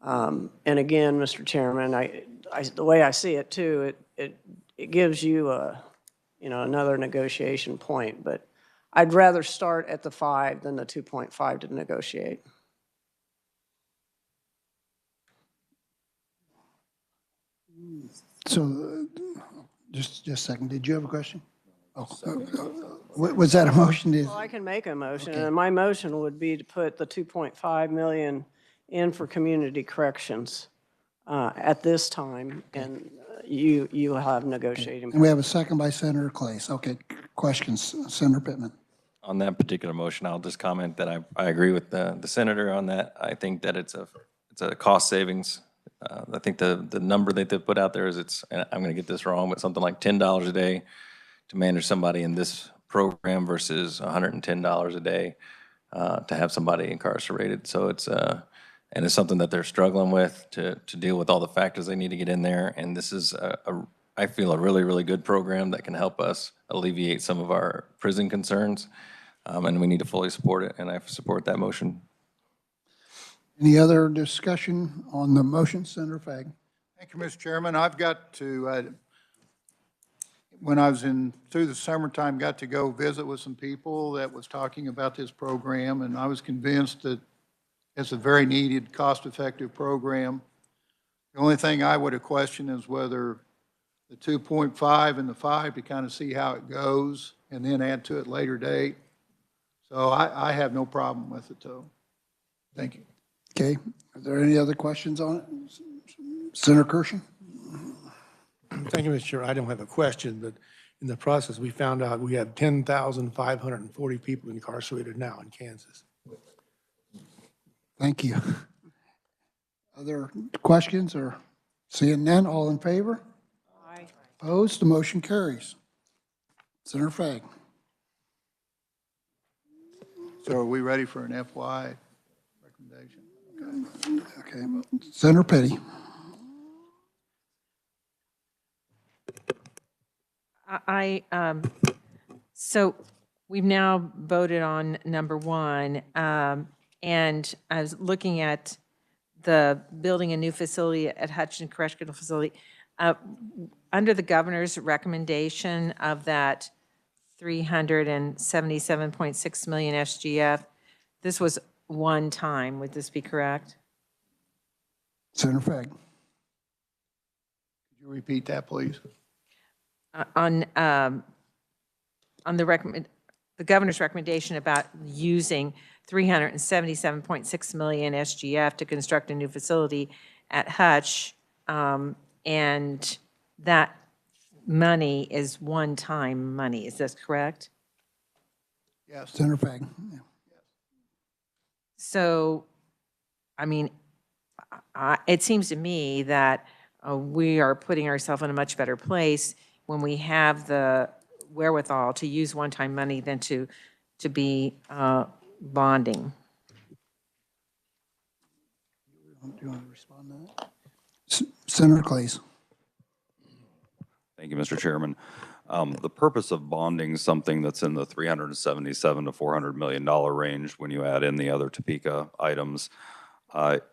And again, Mr. Chairman, the way I see it too, it gives you another negotiation point, but I'd rather start at the 5 than the 2.5 to negotiate. So, just a second, did you have a question? Oh, was that a motion? Well, I can make a motion, and my motion would be to put the 2.5 million in for community corrections at this time, and you have negotiating. And we have a second by Senator Clays. Okay, questions, Senator Pittman? On that particular motion, I'll just comment that I agree with the senator on that. I think that it's a cost savings. I think the number that they put out there is and I'm going to get this wrong, but something like $10 a day to manage somebody in this program versus $110 a day to have somebody incarcerated. So and it's something that they're struggling with to deal with all the factors they need to get in there. And this is I feel a really, really good program that can help us alleviate some of our prison concerns. And we need to fully support it, and I support that motion. Any other discussion on the motion, Senator Fagg? Thank you, Mr. Chairman. I've got to, when I was through the summertime, got to go visit with some people that was talking about this program, and I was convinced that it's a very needed, cost-effective program. The only thing I would have questioned is whether the 2.5 and the 5 to kind of see how it goes and then add to it later date. So I have no problem with it, though. Thank you. Okay, are there any other questions on it? Senator Kirshen? Thank you, Mr. Chair. I don't have a question, but in the process, we found out we have 10,540 people incarcerated now in Kansas. Thank you. Other questions or seeing none, all in favor? Aye. Opposed, the motion carries. Senator Fagg? So are we ready for an FY recommendation? Okay, Senator Petty? So we've now voted on number 1, and I was looking at the building a new facility at Hutchinson Correctional Facility. Under the governor's recommendation of that 377.6 million SGF, this was one time. Would this be correct? Senator Fagg? Could you repeat that, please? On the governor's recommendation about using 377.6 million SGF to construct a new facility at Hutch, and that money is one-time money. Is this correct? Yes. Senator Fagg? Yeah. So, I mean, it seems to me that we are putting ourselves in a much better place when we have the wherewithal to use one-time money than to be bonding. Do you want to respond to that? Senator Clays? Thank you, Mr. Chairman. The purpose of bonding something that's in the $377 to $400 million range when you add in the other Topeka items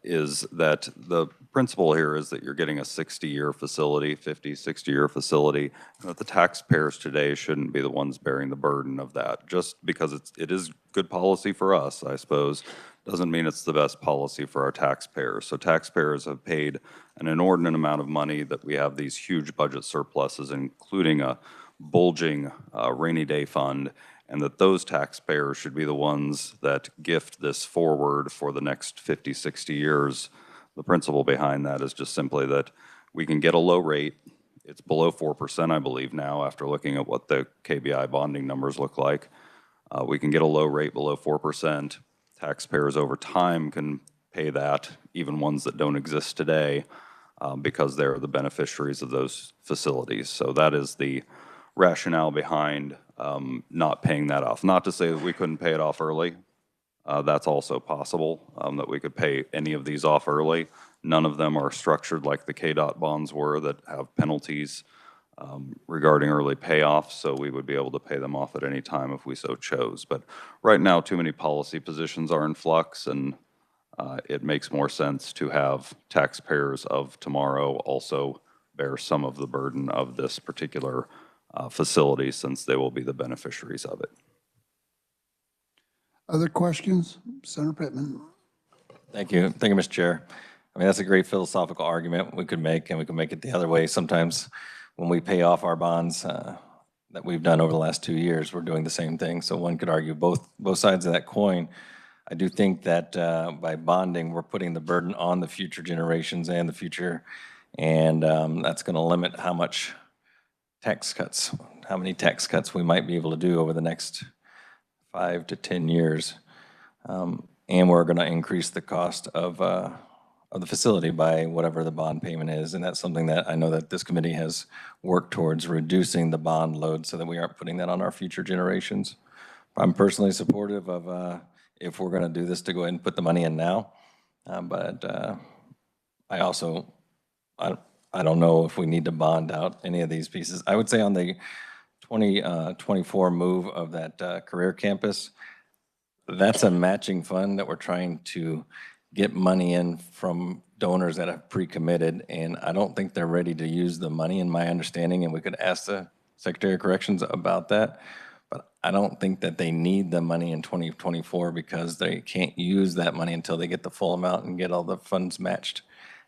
is that the principle here is that you're getting a 60-year facility, 60-year facility, and that the taxpayers today shouldn't be the ones bearing the burden of that, just because it is good policy for us, I suppose, doesn't mean it's the best policy for our taxpayers. So taxpayers have paid an inordinate amount of money that we have these huge budget surpluses, including a bulging rainy day fund, and that those taxpayers should be the ones that gift this forward for the next 50, 60 years. The principle behind that is just simply that we can get a low rate. It's below 4%, I believe now, after looking at what the KBI bonding numbers look like. We can get a low rate below 4%. Taxpayers over time can pay that, even ones that don't exist today, because they're the beneficiaries of those facilities. So that is the rationale behind not paying that off. Not to say that we couldn't pay it off early. That's also possible, that we could pay any of these off early. None of them are structured like the KDOT bonds were that have penalties regarding early payoff, so we would be able to pay them off at any time if we so chose. But right now, too many policy positions are in flux, and it makes more sense to have taxpayers of tomorrow also bear some of the burden of this particular facility, since they will be the beneficiaries of it. Other questions? Senator Pittman. Thank you. Thank you, Mr. Chair. I mean, that's a great philosophical argument we could make, and we can make it the other way. Sometimes when we pay off our bonds that we've done over the last 2 years, we're doing the same thing. So one could argue both sides of that coin. I do think that by bonding, we're putting the burden on the future generations and the future, and that's going to limit how many tax cuts we might be able to do over the next 5 to 10 years. And we're going to increase the cost of the facility by whatever the bond payment is. And that's something that I know that this committee has worked towards, reducing the bond load so that we aren't putting that on our future generations. I'm personally supportive of if we're going to do this, to go ahead and put the money in now. But I also, I don't know if we need to bond out any of these pieces. I would say on the 2024 move of that career campus, that's a matching fund that we're trying to get money in from donors that have pre-committed, and I don't think they're ready to use the money, in my understanding, and we could ask the Secretary of Corrections about that. But I don't think that they need the money in 2024 because they can't use that money until they get the full amount and get all the funds matched.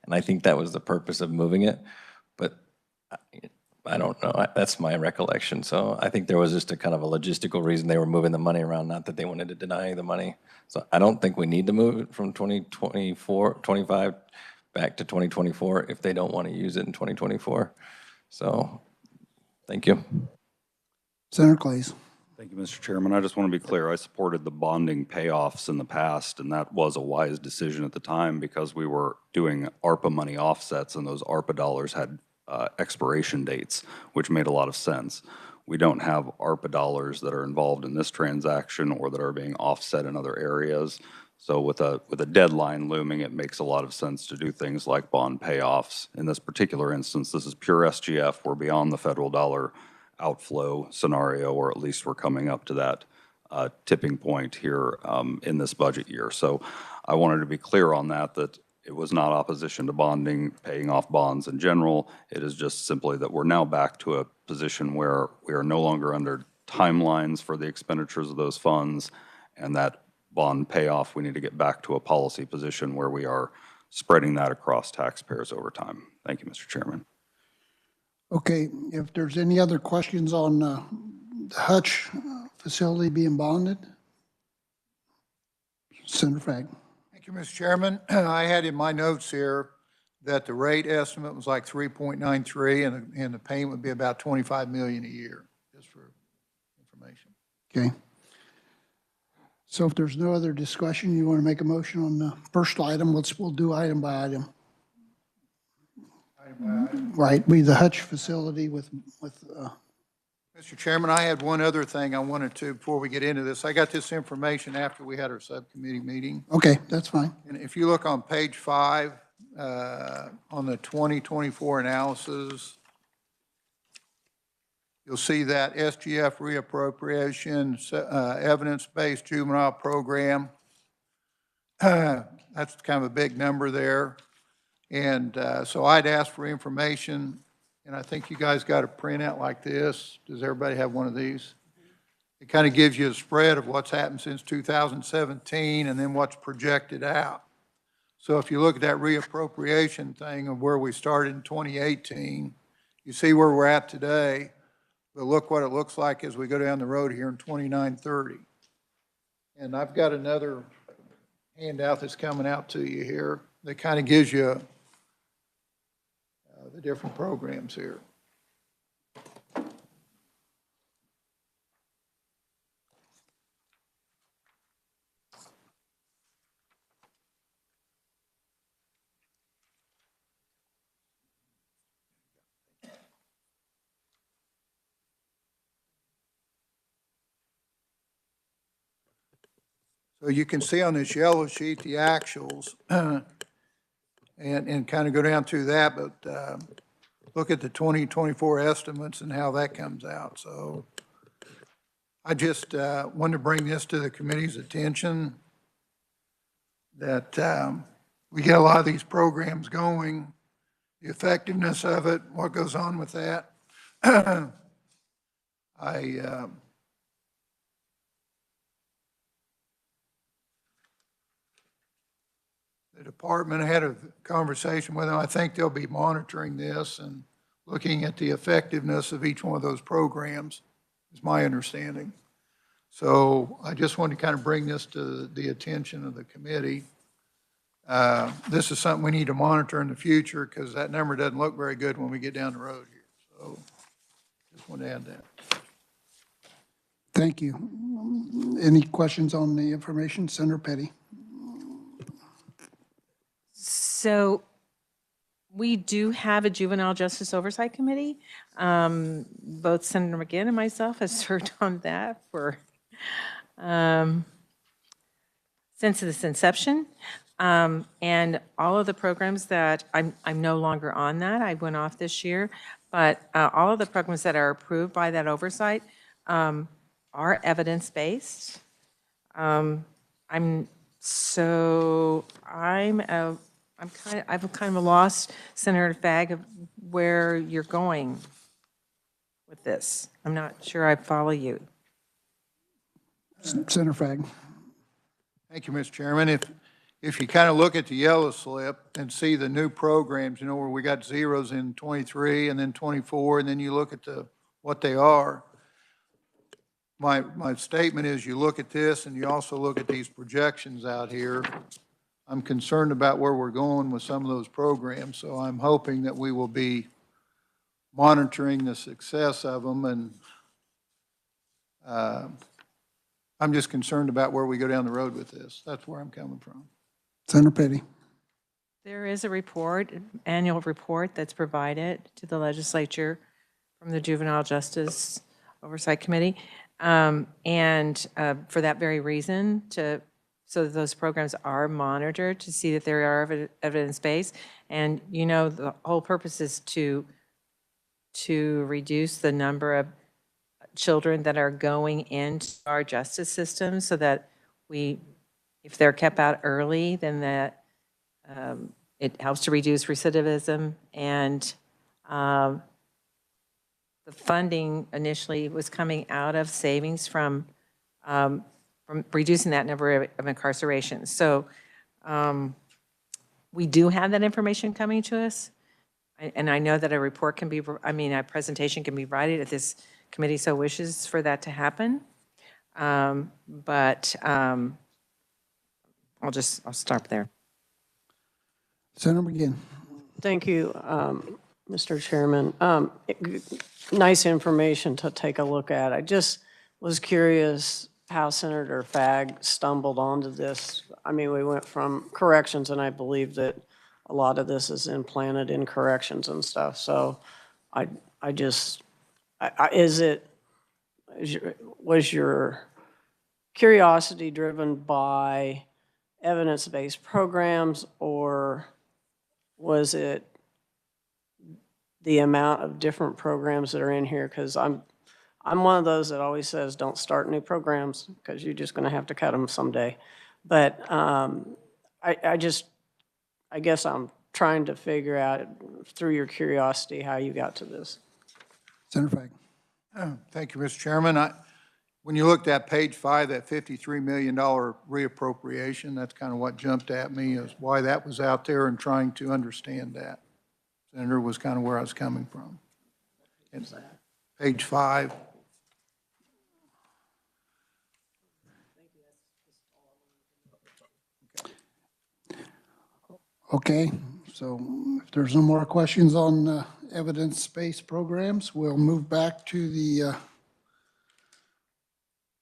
And I think that was the purpose of moving it, but I don't know. That's my recollection. So I think there was just a kind of a logistical reason they were moving the money around, not that they wanted to deny the money. So I don't think we need to move it from 25 back to 2024 if they don't want to use it in 2024. So thank you. Senator Clays. Thank you, Mr. Chairman. I just want to be clear. I supported the bonding payoffs in the past, and that was a wise decision at the time because we were doing ARPA money offsets, and those ARPA dollars had expiration dates, which made a lot of sense. We don't have ARPA dollars that are involved in this transaction or that are being offset in other areas. So with a deadline looming, it makes a lot of sense to do things like bond payoffs. In this particular instance, this is pure SGF. We're beyond the federal dollar outflow scenario, or at least we're coming up to that tipping point here in this budget year. So I wanted to be clear on that it was not opposition to bonding, paying off bonds in general. It is just simply that we're now back to a position where we are no longer under timelines for the expenditures of those funds, and that bond payoff, we need to get back to a policy position where we are spreading that across taxpayers over time. Thank you, Mr. Chairman. Okay, if there's any other questions on the Hutch facility being bonded? Senator Frag. Thank you, Mr. Chairman. I had in my notes here that the rate estimate was like 3.93 and the payment would be about 25 million a year, just for information. Okay. So if there's no other discussion, you want to make a motion on the first item, we'll do item by item. Right, be the Hutch facility with Mr. Chairman, I had one other thing I wanted to, before we get into this. I got this information after we had our subcommittee meeting. Okay, that's fine. And if you look on page 5, on the 2024 analysis, you'll see that SGF reappropriation, evidence-based juvenile program. That's kind of a big number there. And so I'd ask for information, and I think you guys got a printout like this. Does everybody have one of these? It kind of gives you a spread of what's happened since 2017 and then what's projected out. So if you look at that reappropriation thing of where we started in 2018, you see where we're at today, but look what it looks like as we go down the road here in 2930. And I've got another handout that's coming out to you here that kind of gives you the different programs here. So you can see on this yellow sheet the actuals and kind of go down through that, but look at the 2024 estimates and how that comes out. So I just wanted to bring this to the committee's attention, that we get a lot of these programs going, the effectiveness of it, what goes on with that. The department had a conversation with them. I think they'll be monitoring this and looking at the effectiveness of each one of those programs, is my understanding. So I just wanted to kind of bring this to the attention of the committee. This is something we need to monitor in the future because that number doesn't look very good when we get down the road here. So just want to add that. Thank you. Any questions on the information? Senator Petty. So we do have a Juvenile Justice Oversight Committee. Both Senator McGinn and myself have served on that for since its inception. And all of the programs that I'm no longer on that, I went off this year, but all of the programs that are approved by that oversight are evidence-based. I've kind of lost, Senator Fagg, of where you're going with this. I'm not sure I follow you. Senator Fagg. Thank you, Mr. Chairman. If you kind of look at the yellow slip and see the new programs, you know, where we got zeros in 23 and then 24, and then you look at what they are, my statement is you look at this and you also look at these projections out here. I'm concerned about where we're going with some of those programs, so I'm hoping that we will be monitoring the success of them, and I'm just concerned about where we go down the road with this. That's where I'm coming from. Senator Petty. There is a report, annual report that's provided to the legislature from the Juvenile Justice Oversight Committee. And for that very reason, so that those programs are monitored to see that they are evidence-based. And, you know, the whole purpose is to reduce the number of children that are going into our justice system so that if they're kept out early, then that it helps to reduce recidivism. And the funding initially was coming out of savings from reducing that number of incarcerations. So we do have that information coming to us. And I know that a report can be, a presentation can be provided if this committee so wishes for that to happen. I'll stop there. Senator McGinn. Thank you, Mr. Chairman. Nice information to take a look at. I just was curious how Senator Fagg stumbled onto this. I mean, we went from corrections, and I believe that a lot of this is implanted in corrections and stuff. So was your curiosity driven by evidence-based programs, or was it the amount of different programs that are in here? Because I'm one of those that always says don't start new programs because you're just going to have to cut them someday. But I guess I'm trying to figure out through your curiosity how you got to this. Senator Fagg. Thank you, Mr. Chairman. When you looked at page 5, that $53 million reappropriation, that's kind of what jumped at me, is why that was out there and trying to understand that. Senator, was kind of where I was coming from. It's page 5. Okay, so if there's no more questions on evidence-based programs, we'll move back to the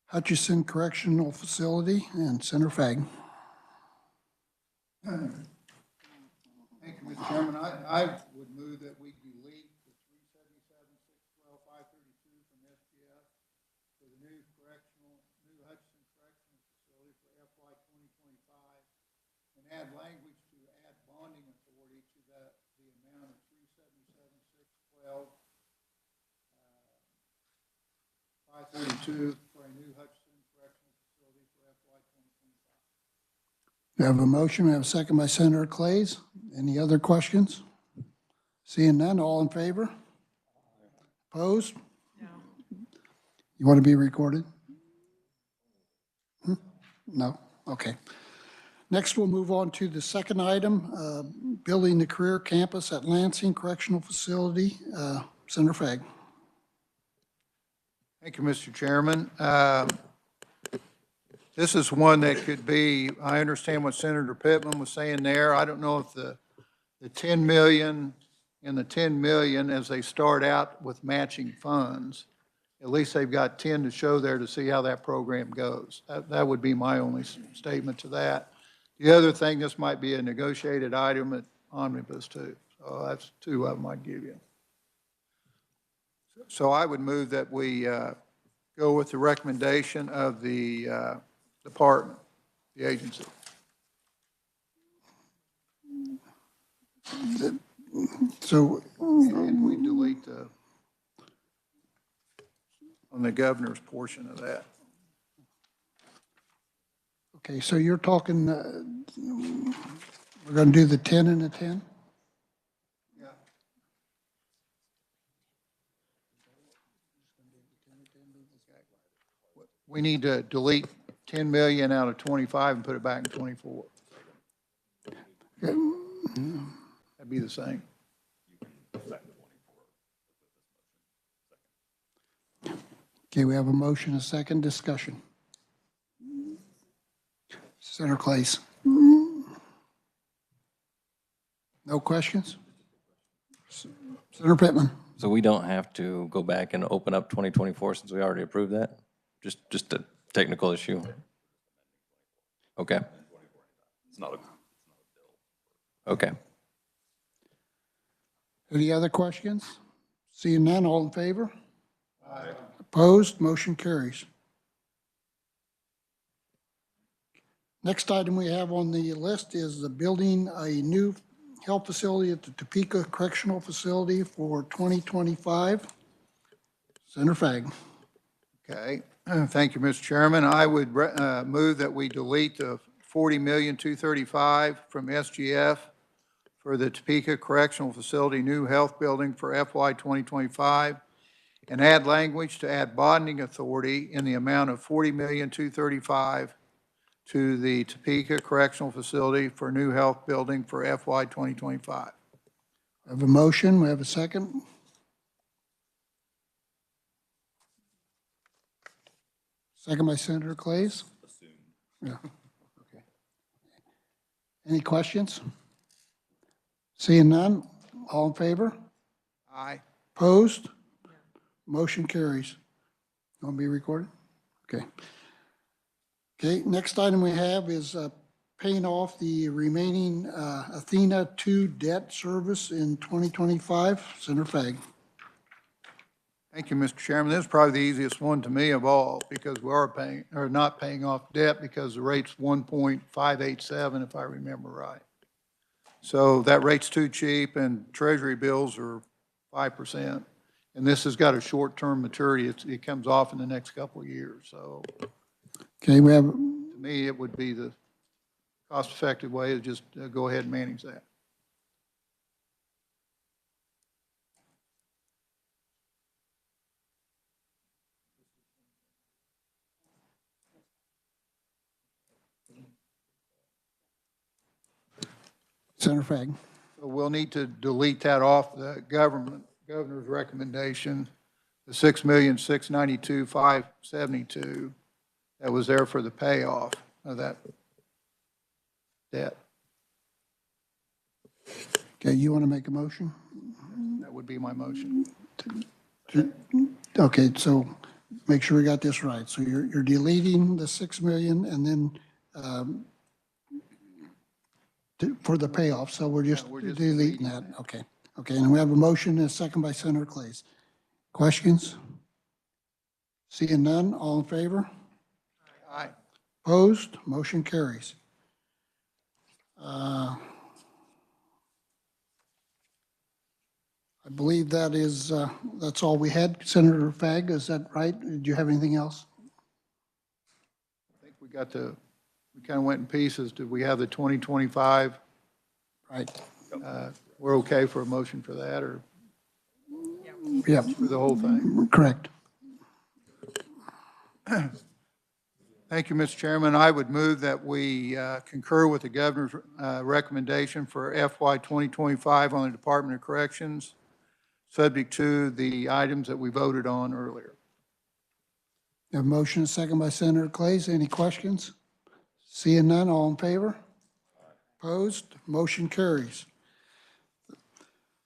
Hutchinson Correctional Facility and Senator Fag. Thank you, Mr. Chairman. I would move that we delete the 377,612,532 from SGF for the new Hutchinson Correctional Facility for FY 2025 and add language to add bonding authority to the amount of 377,612,532 for a new Hutchinson Correctional Facility for FY 2025. We have a motion, we have a second by Senator Clays. Any other questions? Seeing none, all in favor? Opposed? No. You want to be recorded? No? Okay. Next, we'll move on to the second item, building the career campus at Lansing Correctional Facility. Senator Fag. Thank you, Mr. Chairman. This is one that could be, I understand what Senator Pittman was saying there. I don't know if the 10 million and the 10 million, as they start out with matching funds, at least they've got 10 to show there to see how that program goes. That would be my only statement to that. The other thing, this might be a negotiated item at Omnibus too. So that's two of them I'd give you. So I would move that we go with the recommendation of the department, the agency. So, And we delete on the governor's portion of that. okay, so you're talking, we're going to do the 10 and the 10? Yeah. We need to delete 10 million out of 25 and put it back in 24. That'd be the same. Okay, we have a motion, a second discussion. Senator Clays. No questions? Senator Pittman. So we don't have to go back and open up 2024 since we already approved that? Just a technical issue? Okay. It's not a, Okay. Any other questions? Seeing none, all in favor? Aye. Opposed, motion carries. Next item we have on the list is the building a new health facility at the Topeka Correctional Facility for 2025. Senator Fag. Okay, thank you, Mr. Chairman. I would move that we delete the $40,235,000 from SGF for the Topeka Correctional Facility new health building for FY 2025 and add language to add bonding authority in the amount of $40,235,000 to the Topeka Correctional Facility for new health building for FY 2025. I have a motion, we have a second. Second by Senator Clays. Yeah. Okay. Any questions? Seeing none, all in favor? Aye. Opposed? Motion carries. Want to be recorded? Okay. Okay, next item we have is paying off the remaining Athena 2 debt service in 2025. Senator Fag. Thank you, Mr. Chairman. This is probably the easiest one to me of all because we are paying, or not paying off debt because the rate's 1.587 if I remember right. So that rate's too cheap and treasury bills are 5%. And this has got a short-term maturity. It comes off in the next couple of years. So Okay, we have, to me, it would be the cost-effective way to just go ahead and manage that. Senator Fagg. We'll need to delete that off the governor's recommendation, the $6,692,572 that was there for the payoff of that debt. Okay, you want to make a motion? That would be my motion. Okay, so make sure we got this right. So you're deleting the 6 million and then for the payoff, so we're just deleting that. Okay, okay, and we have a motion and a second by Senator Clays. Questions? Seeing none, all in favor? Aye. Opposed? Motion carries. I believe that is, that's all we had. Senator Fagg, is that right? Did you have anything else? I think we kind of went in pieces. Did we have the 2025? Right. We're okay for a motion for that or Yeah, for the whole thing? correct. Thank you, Mr. Chairman. I would move that we concur with the governor's recommendation for FY 2025 on the Department of Corrections, subject to the items that we voted on earlier. You have a motion, a second by Senator Clays. Any questions? Seeing none, all in favor? Opposed? Motion carries.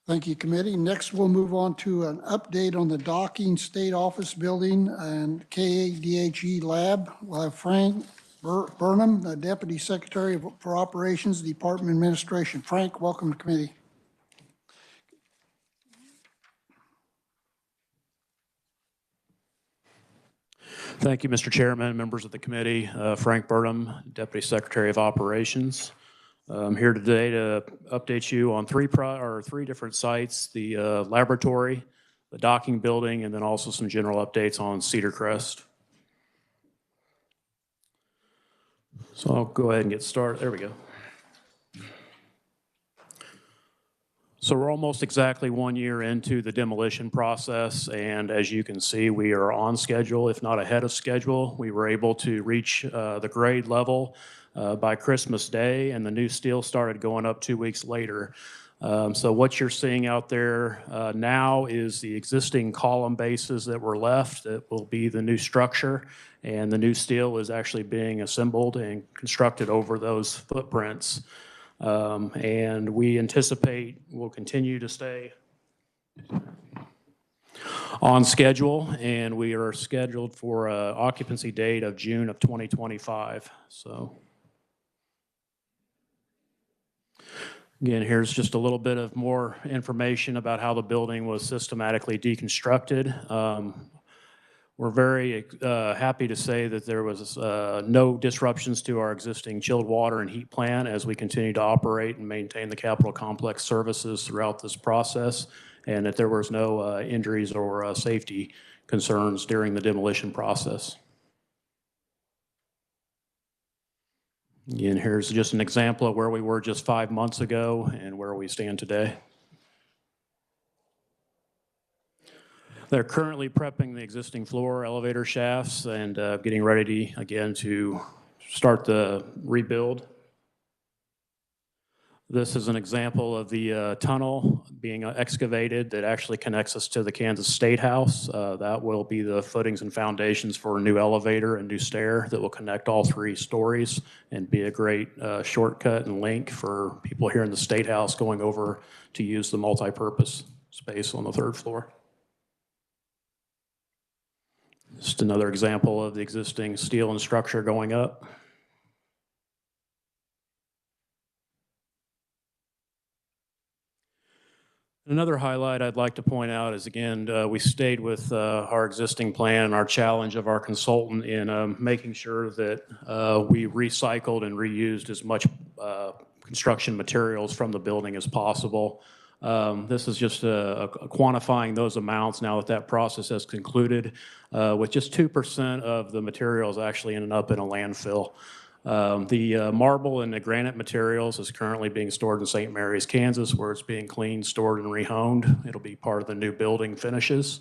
Thank you, committee. Next, we'll move on to an update on the docking state office building and ks.gov lab. We'll have Frank Burnham, the Deputy Secretary for Operations, Department Administration. Frank, welcome to committee. Thank you, Mr. Chairman, members of the committee. Frank Burnham, Deputy Secretary of Operations. I'm here today to update you on three different sites, the laboratory, the docking building, and then also some general updates on Cedar Crest. So I'll go ahead and get started. There we go. So we're almost exactly 1 year into the demolition process, and as you can see, we are on schedule, if not ahead of schedule. We were able to reach the grade level by Christmas Day, and the new steel started going up 2 weeks later. So what you're seeing out there now is the existing column bases that were left. That will be the new structure, and the new steel is actually being assembled and constructed over those footprints. And we anticipate we'll continue to stay on schedule, and we are scheduled for an occupancy date of June of 2025. So again, here's just a little bit of more information about how the building was systematically deconstructed. We're very happy to say that there was no disruptions to our existing chilled water and heat plant as we continue to operate and maintain the Capitol Complex services throughout this process, and that there was no injuries or safety concerns during the demolition process. And here's just an example of where we were just 5 months ago and where we stand today. They're currently prepping the existing floor elevator shafts and getting ready to start the rebuild. This is an example of the tunnel being excavated that actually connects us to the Kansas State House. That will be the footings and foundations for a new elevator and new stair that will connect all 3 stories and be a great shortcut and link for people here in the State House going over to use the multi-purpose space on the 3rd floor. Just another example of the existing steel and structure going up. Another highlight I'd like to point out is, again, we stayed with our existing plan and our challenge of our consultant in making sure that we recycled and reused as much construction materials from the building as possible. This is just quantifying those amounts now that that process has concluded, with just 2% of the materials actually ending up in a landfill. The marble and the granite materials is currently being stored in St. Mary's, Kansas, where it's being cleaned, stored, and rehoned. It'll be part of the new building finishes.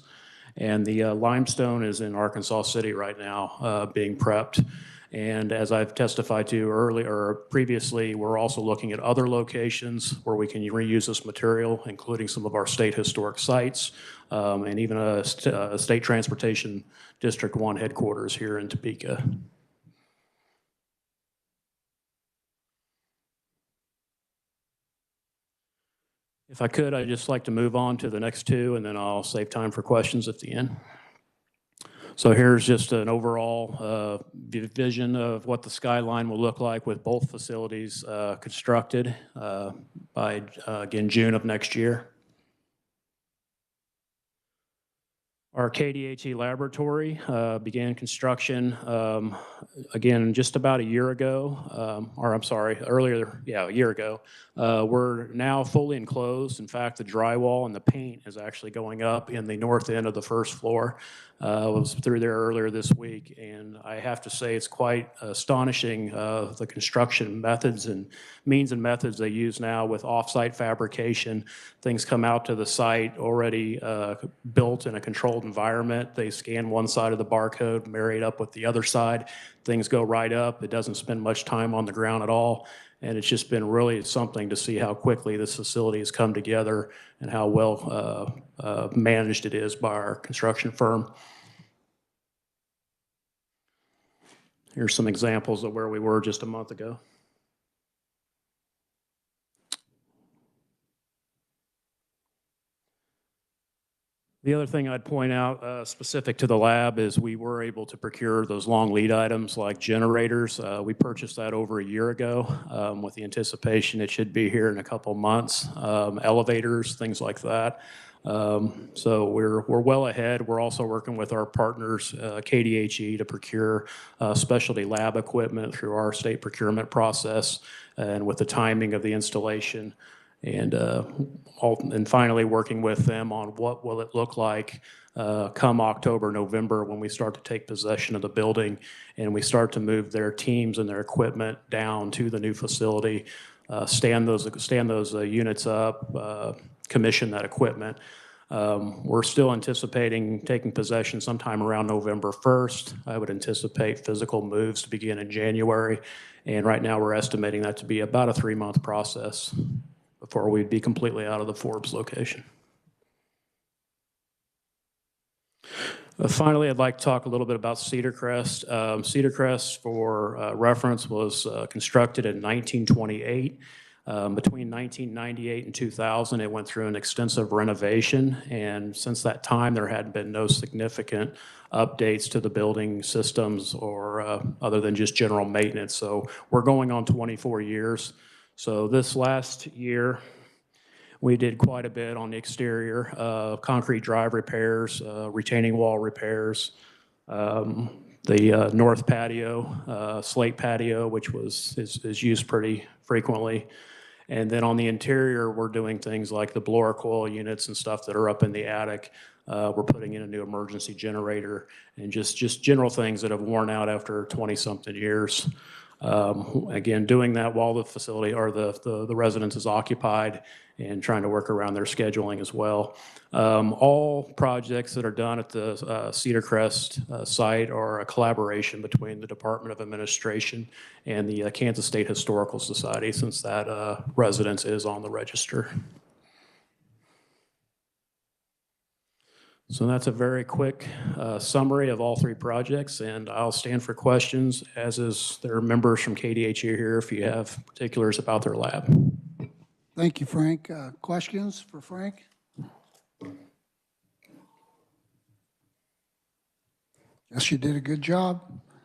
And the limestone is in Arkansas City right now, being prepped. And as I've testified to earlier, or previously, we're also looking at other locations where we can reuse this material, including some of our state historic sites, and even a State Transportation District 1 headquarters here in Topeka. If I could, I'd just like to move on to the next two, and then I'll save time for questions at the end. So here's just an overall vision of what the skyline will look like with both facilities constructed by, again, June of next year. Our KDHE laboratory began construction, again, just about a year ago, or I'm sorry, earlier, yeah, a year ago. We're now fully enclosed. In fact, the drywall and the paint is actually going up in the north end of the first floor. I was through there earlier this week, and I have to say it's quite astonishing the construction methods and means and methods they use now with off-site fabrication. Things come out to the site already built in a controlled environment. They scan one side of the barcode, marry it up with the other side. Things go right up. It doesn't spend much time on the ground at all. And it's just been really something to see how quickly this facility has come together and how well managed it is by our construction firm. Here's some examples of where we were just a month ago. The other thing I'd point out specific to the lab is we were able to procure those long lead items like generators. We purchased that over a year ago with the anticipation it should be here in a couple months. Elevators, things like that. So we're well ahead. We're also working with our partners, KDHE, to procure specialty lab equipment through our state procurement process and with the timing of the installation. And finally working with them on what will it look like come October, November, when we start to take possession of the building and we start to move their teams and their equipment down to the new facility, stand those units up, commission that equipment. We're still anticipating taking possession sometime around November 1st. I would anticipate physical moves to begin in January. And right now we're estimating that to be about a 3-month process before we'd be completely out of the Forbes location. Finally, I'd like to talk a little bit about Cedar Crest. Cedar Crest, for reference, was constructed in 1928. Between 1998 and 2000, it went through an extensive renovation, and since that time, there had been no significant updates to the building systems or other than just general maintenance. So we're going on 24 years. So this last year, we did quite a bit on the exterior, concrete drive repairs, retaining wall repairs, the north patio, slate patio, which is used pretty frequently. And then on the interior, we're doing things like the blower coil units and stuff that are up in the attic. We're putting in a new emergency generator and just general things that have worn out after 20-something years. Again, doing that while the facility or the residence is occupied and trying to work around their scheduling as well. All projects that are done at the Cedar Crest site are a collaboration between the Department of Administration and the Kansas State Historical Society, since that residence is on the register. So that's a very quick summary of all 3 projects, and I'll stand for questions, as is there are members from KDHE here if you have particulars about their lab. Thank you, Frank. Questions for Frank? Guess you did a good job.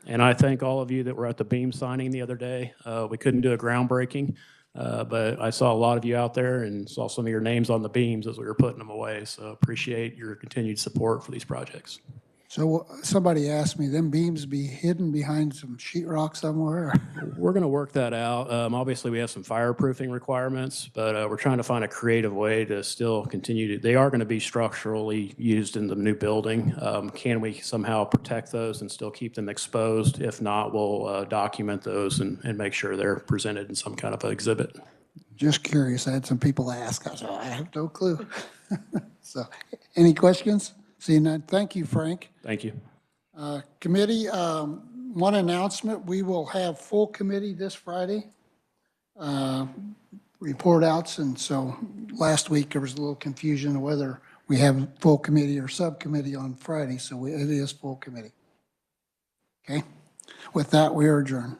And I thank all of you that were at the beam signing the other day. We couldn't do a groundbreaking, but I saw a lot of you out there and saw some of your names on the beams as we were putting them away. So appreciate your continued support for these projects. So somebody asked me, them beams be hidden behind some sheetrock somewhere? We're going to work that out. Obviously, we have some fireproofing requirements, but we're trying to find a creative way to still continue to, they are going to be structurally used in the new building. Can we somehow protect those and still keep them exposed? If not, we'll document those and make sure they're presented in some kind of exhibit. Just curious. I had some people ask. I said, I have no clue. So, any questions? Seeing none, thank you, Frank. Thank you. Committee, one announcement, we will have full committee this Friday. Report outs, and so last week there was a little confusion of whether we have full committee or subcommittee on Friday, so it is full committee. Okay? With that, we are adjourned.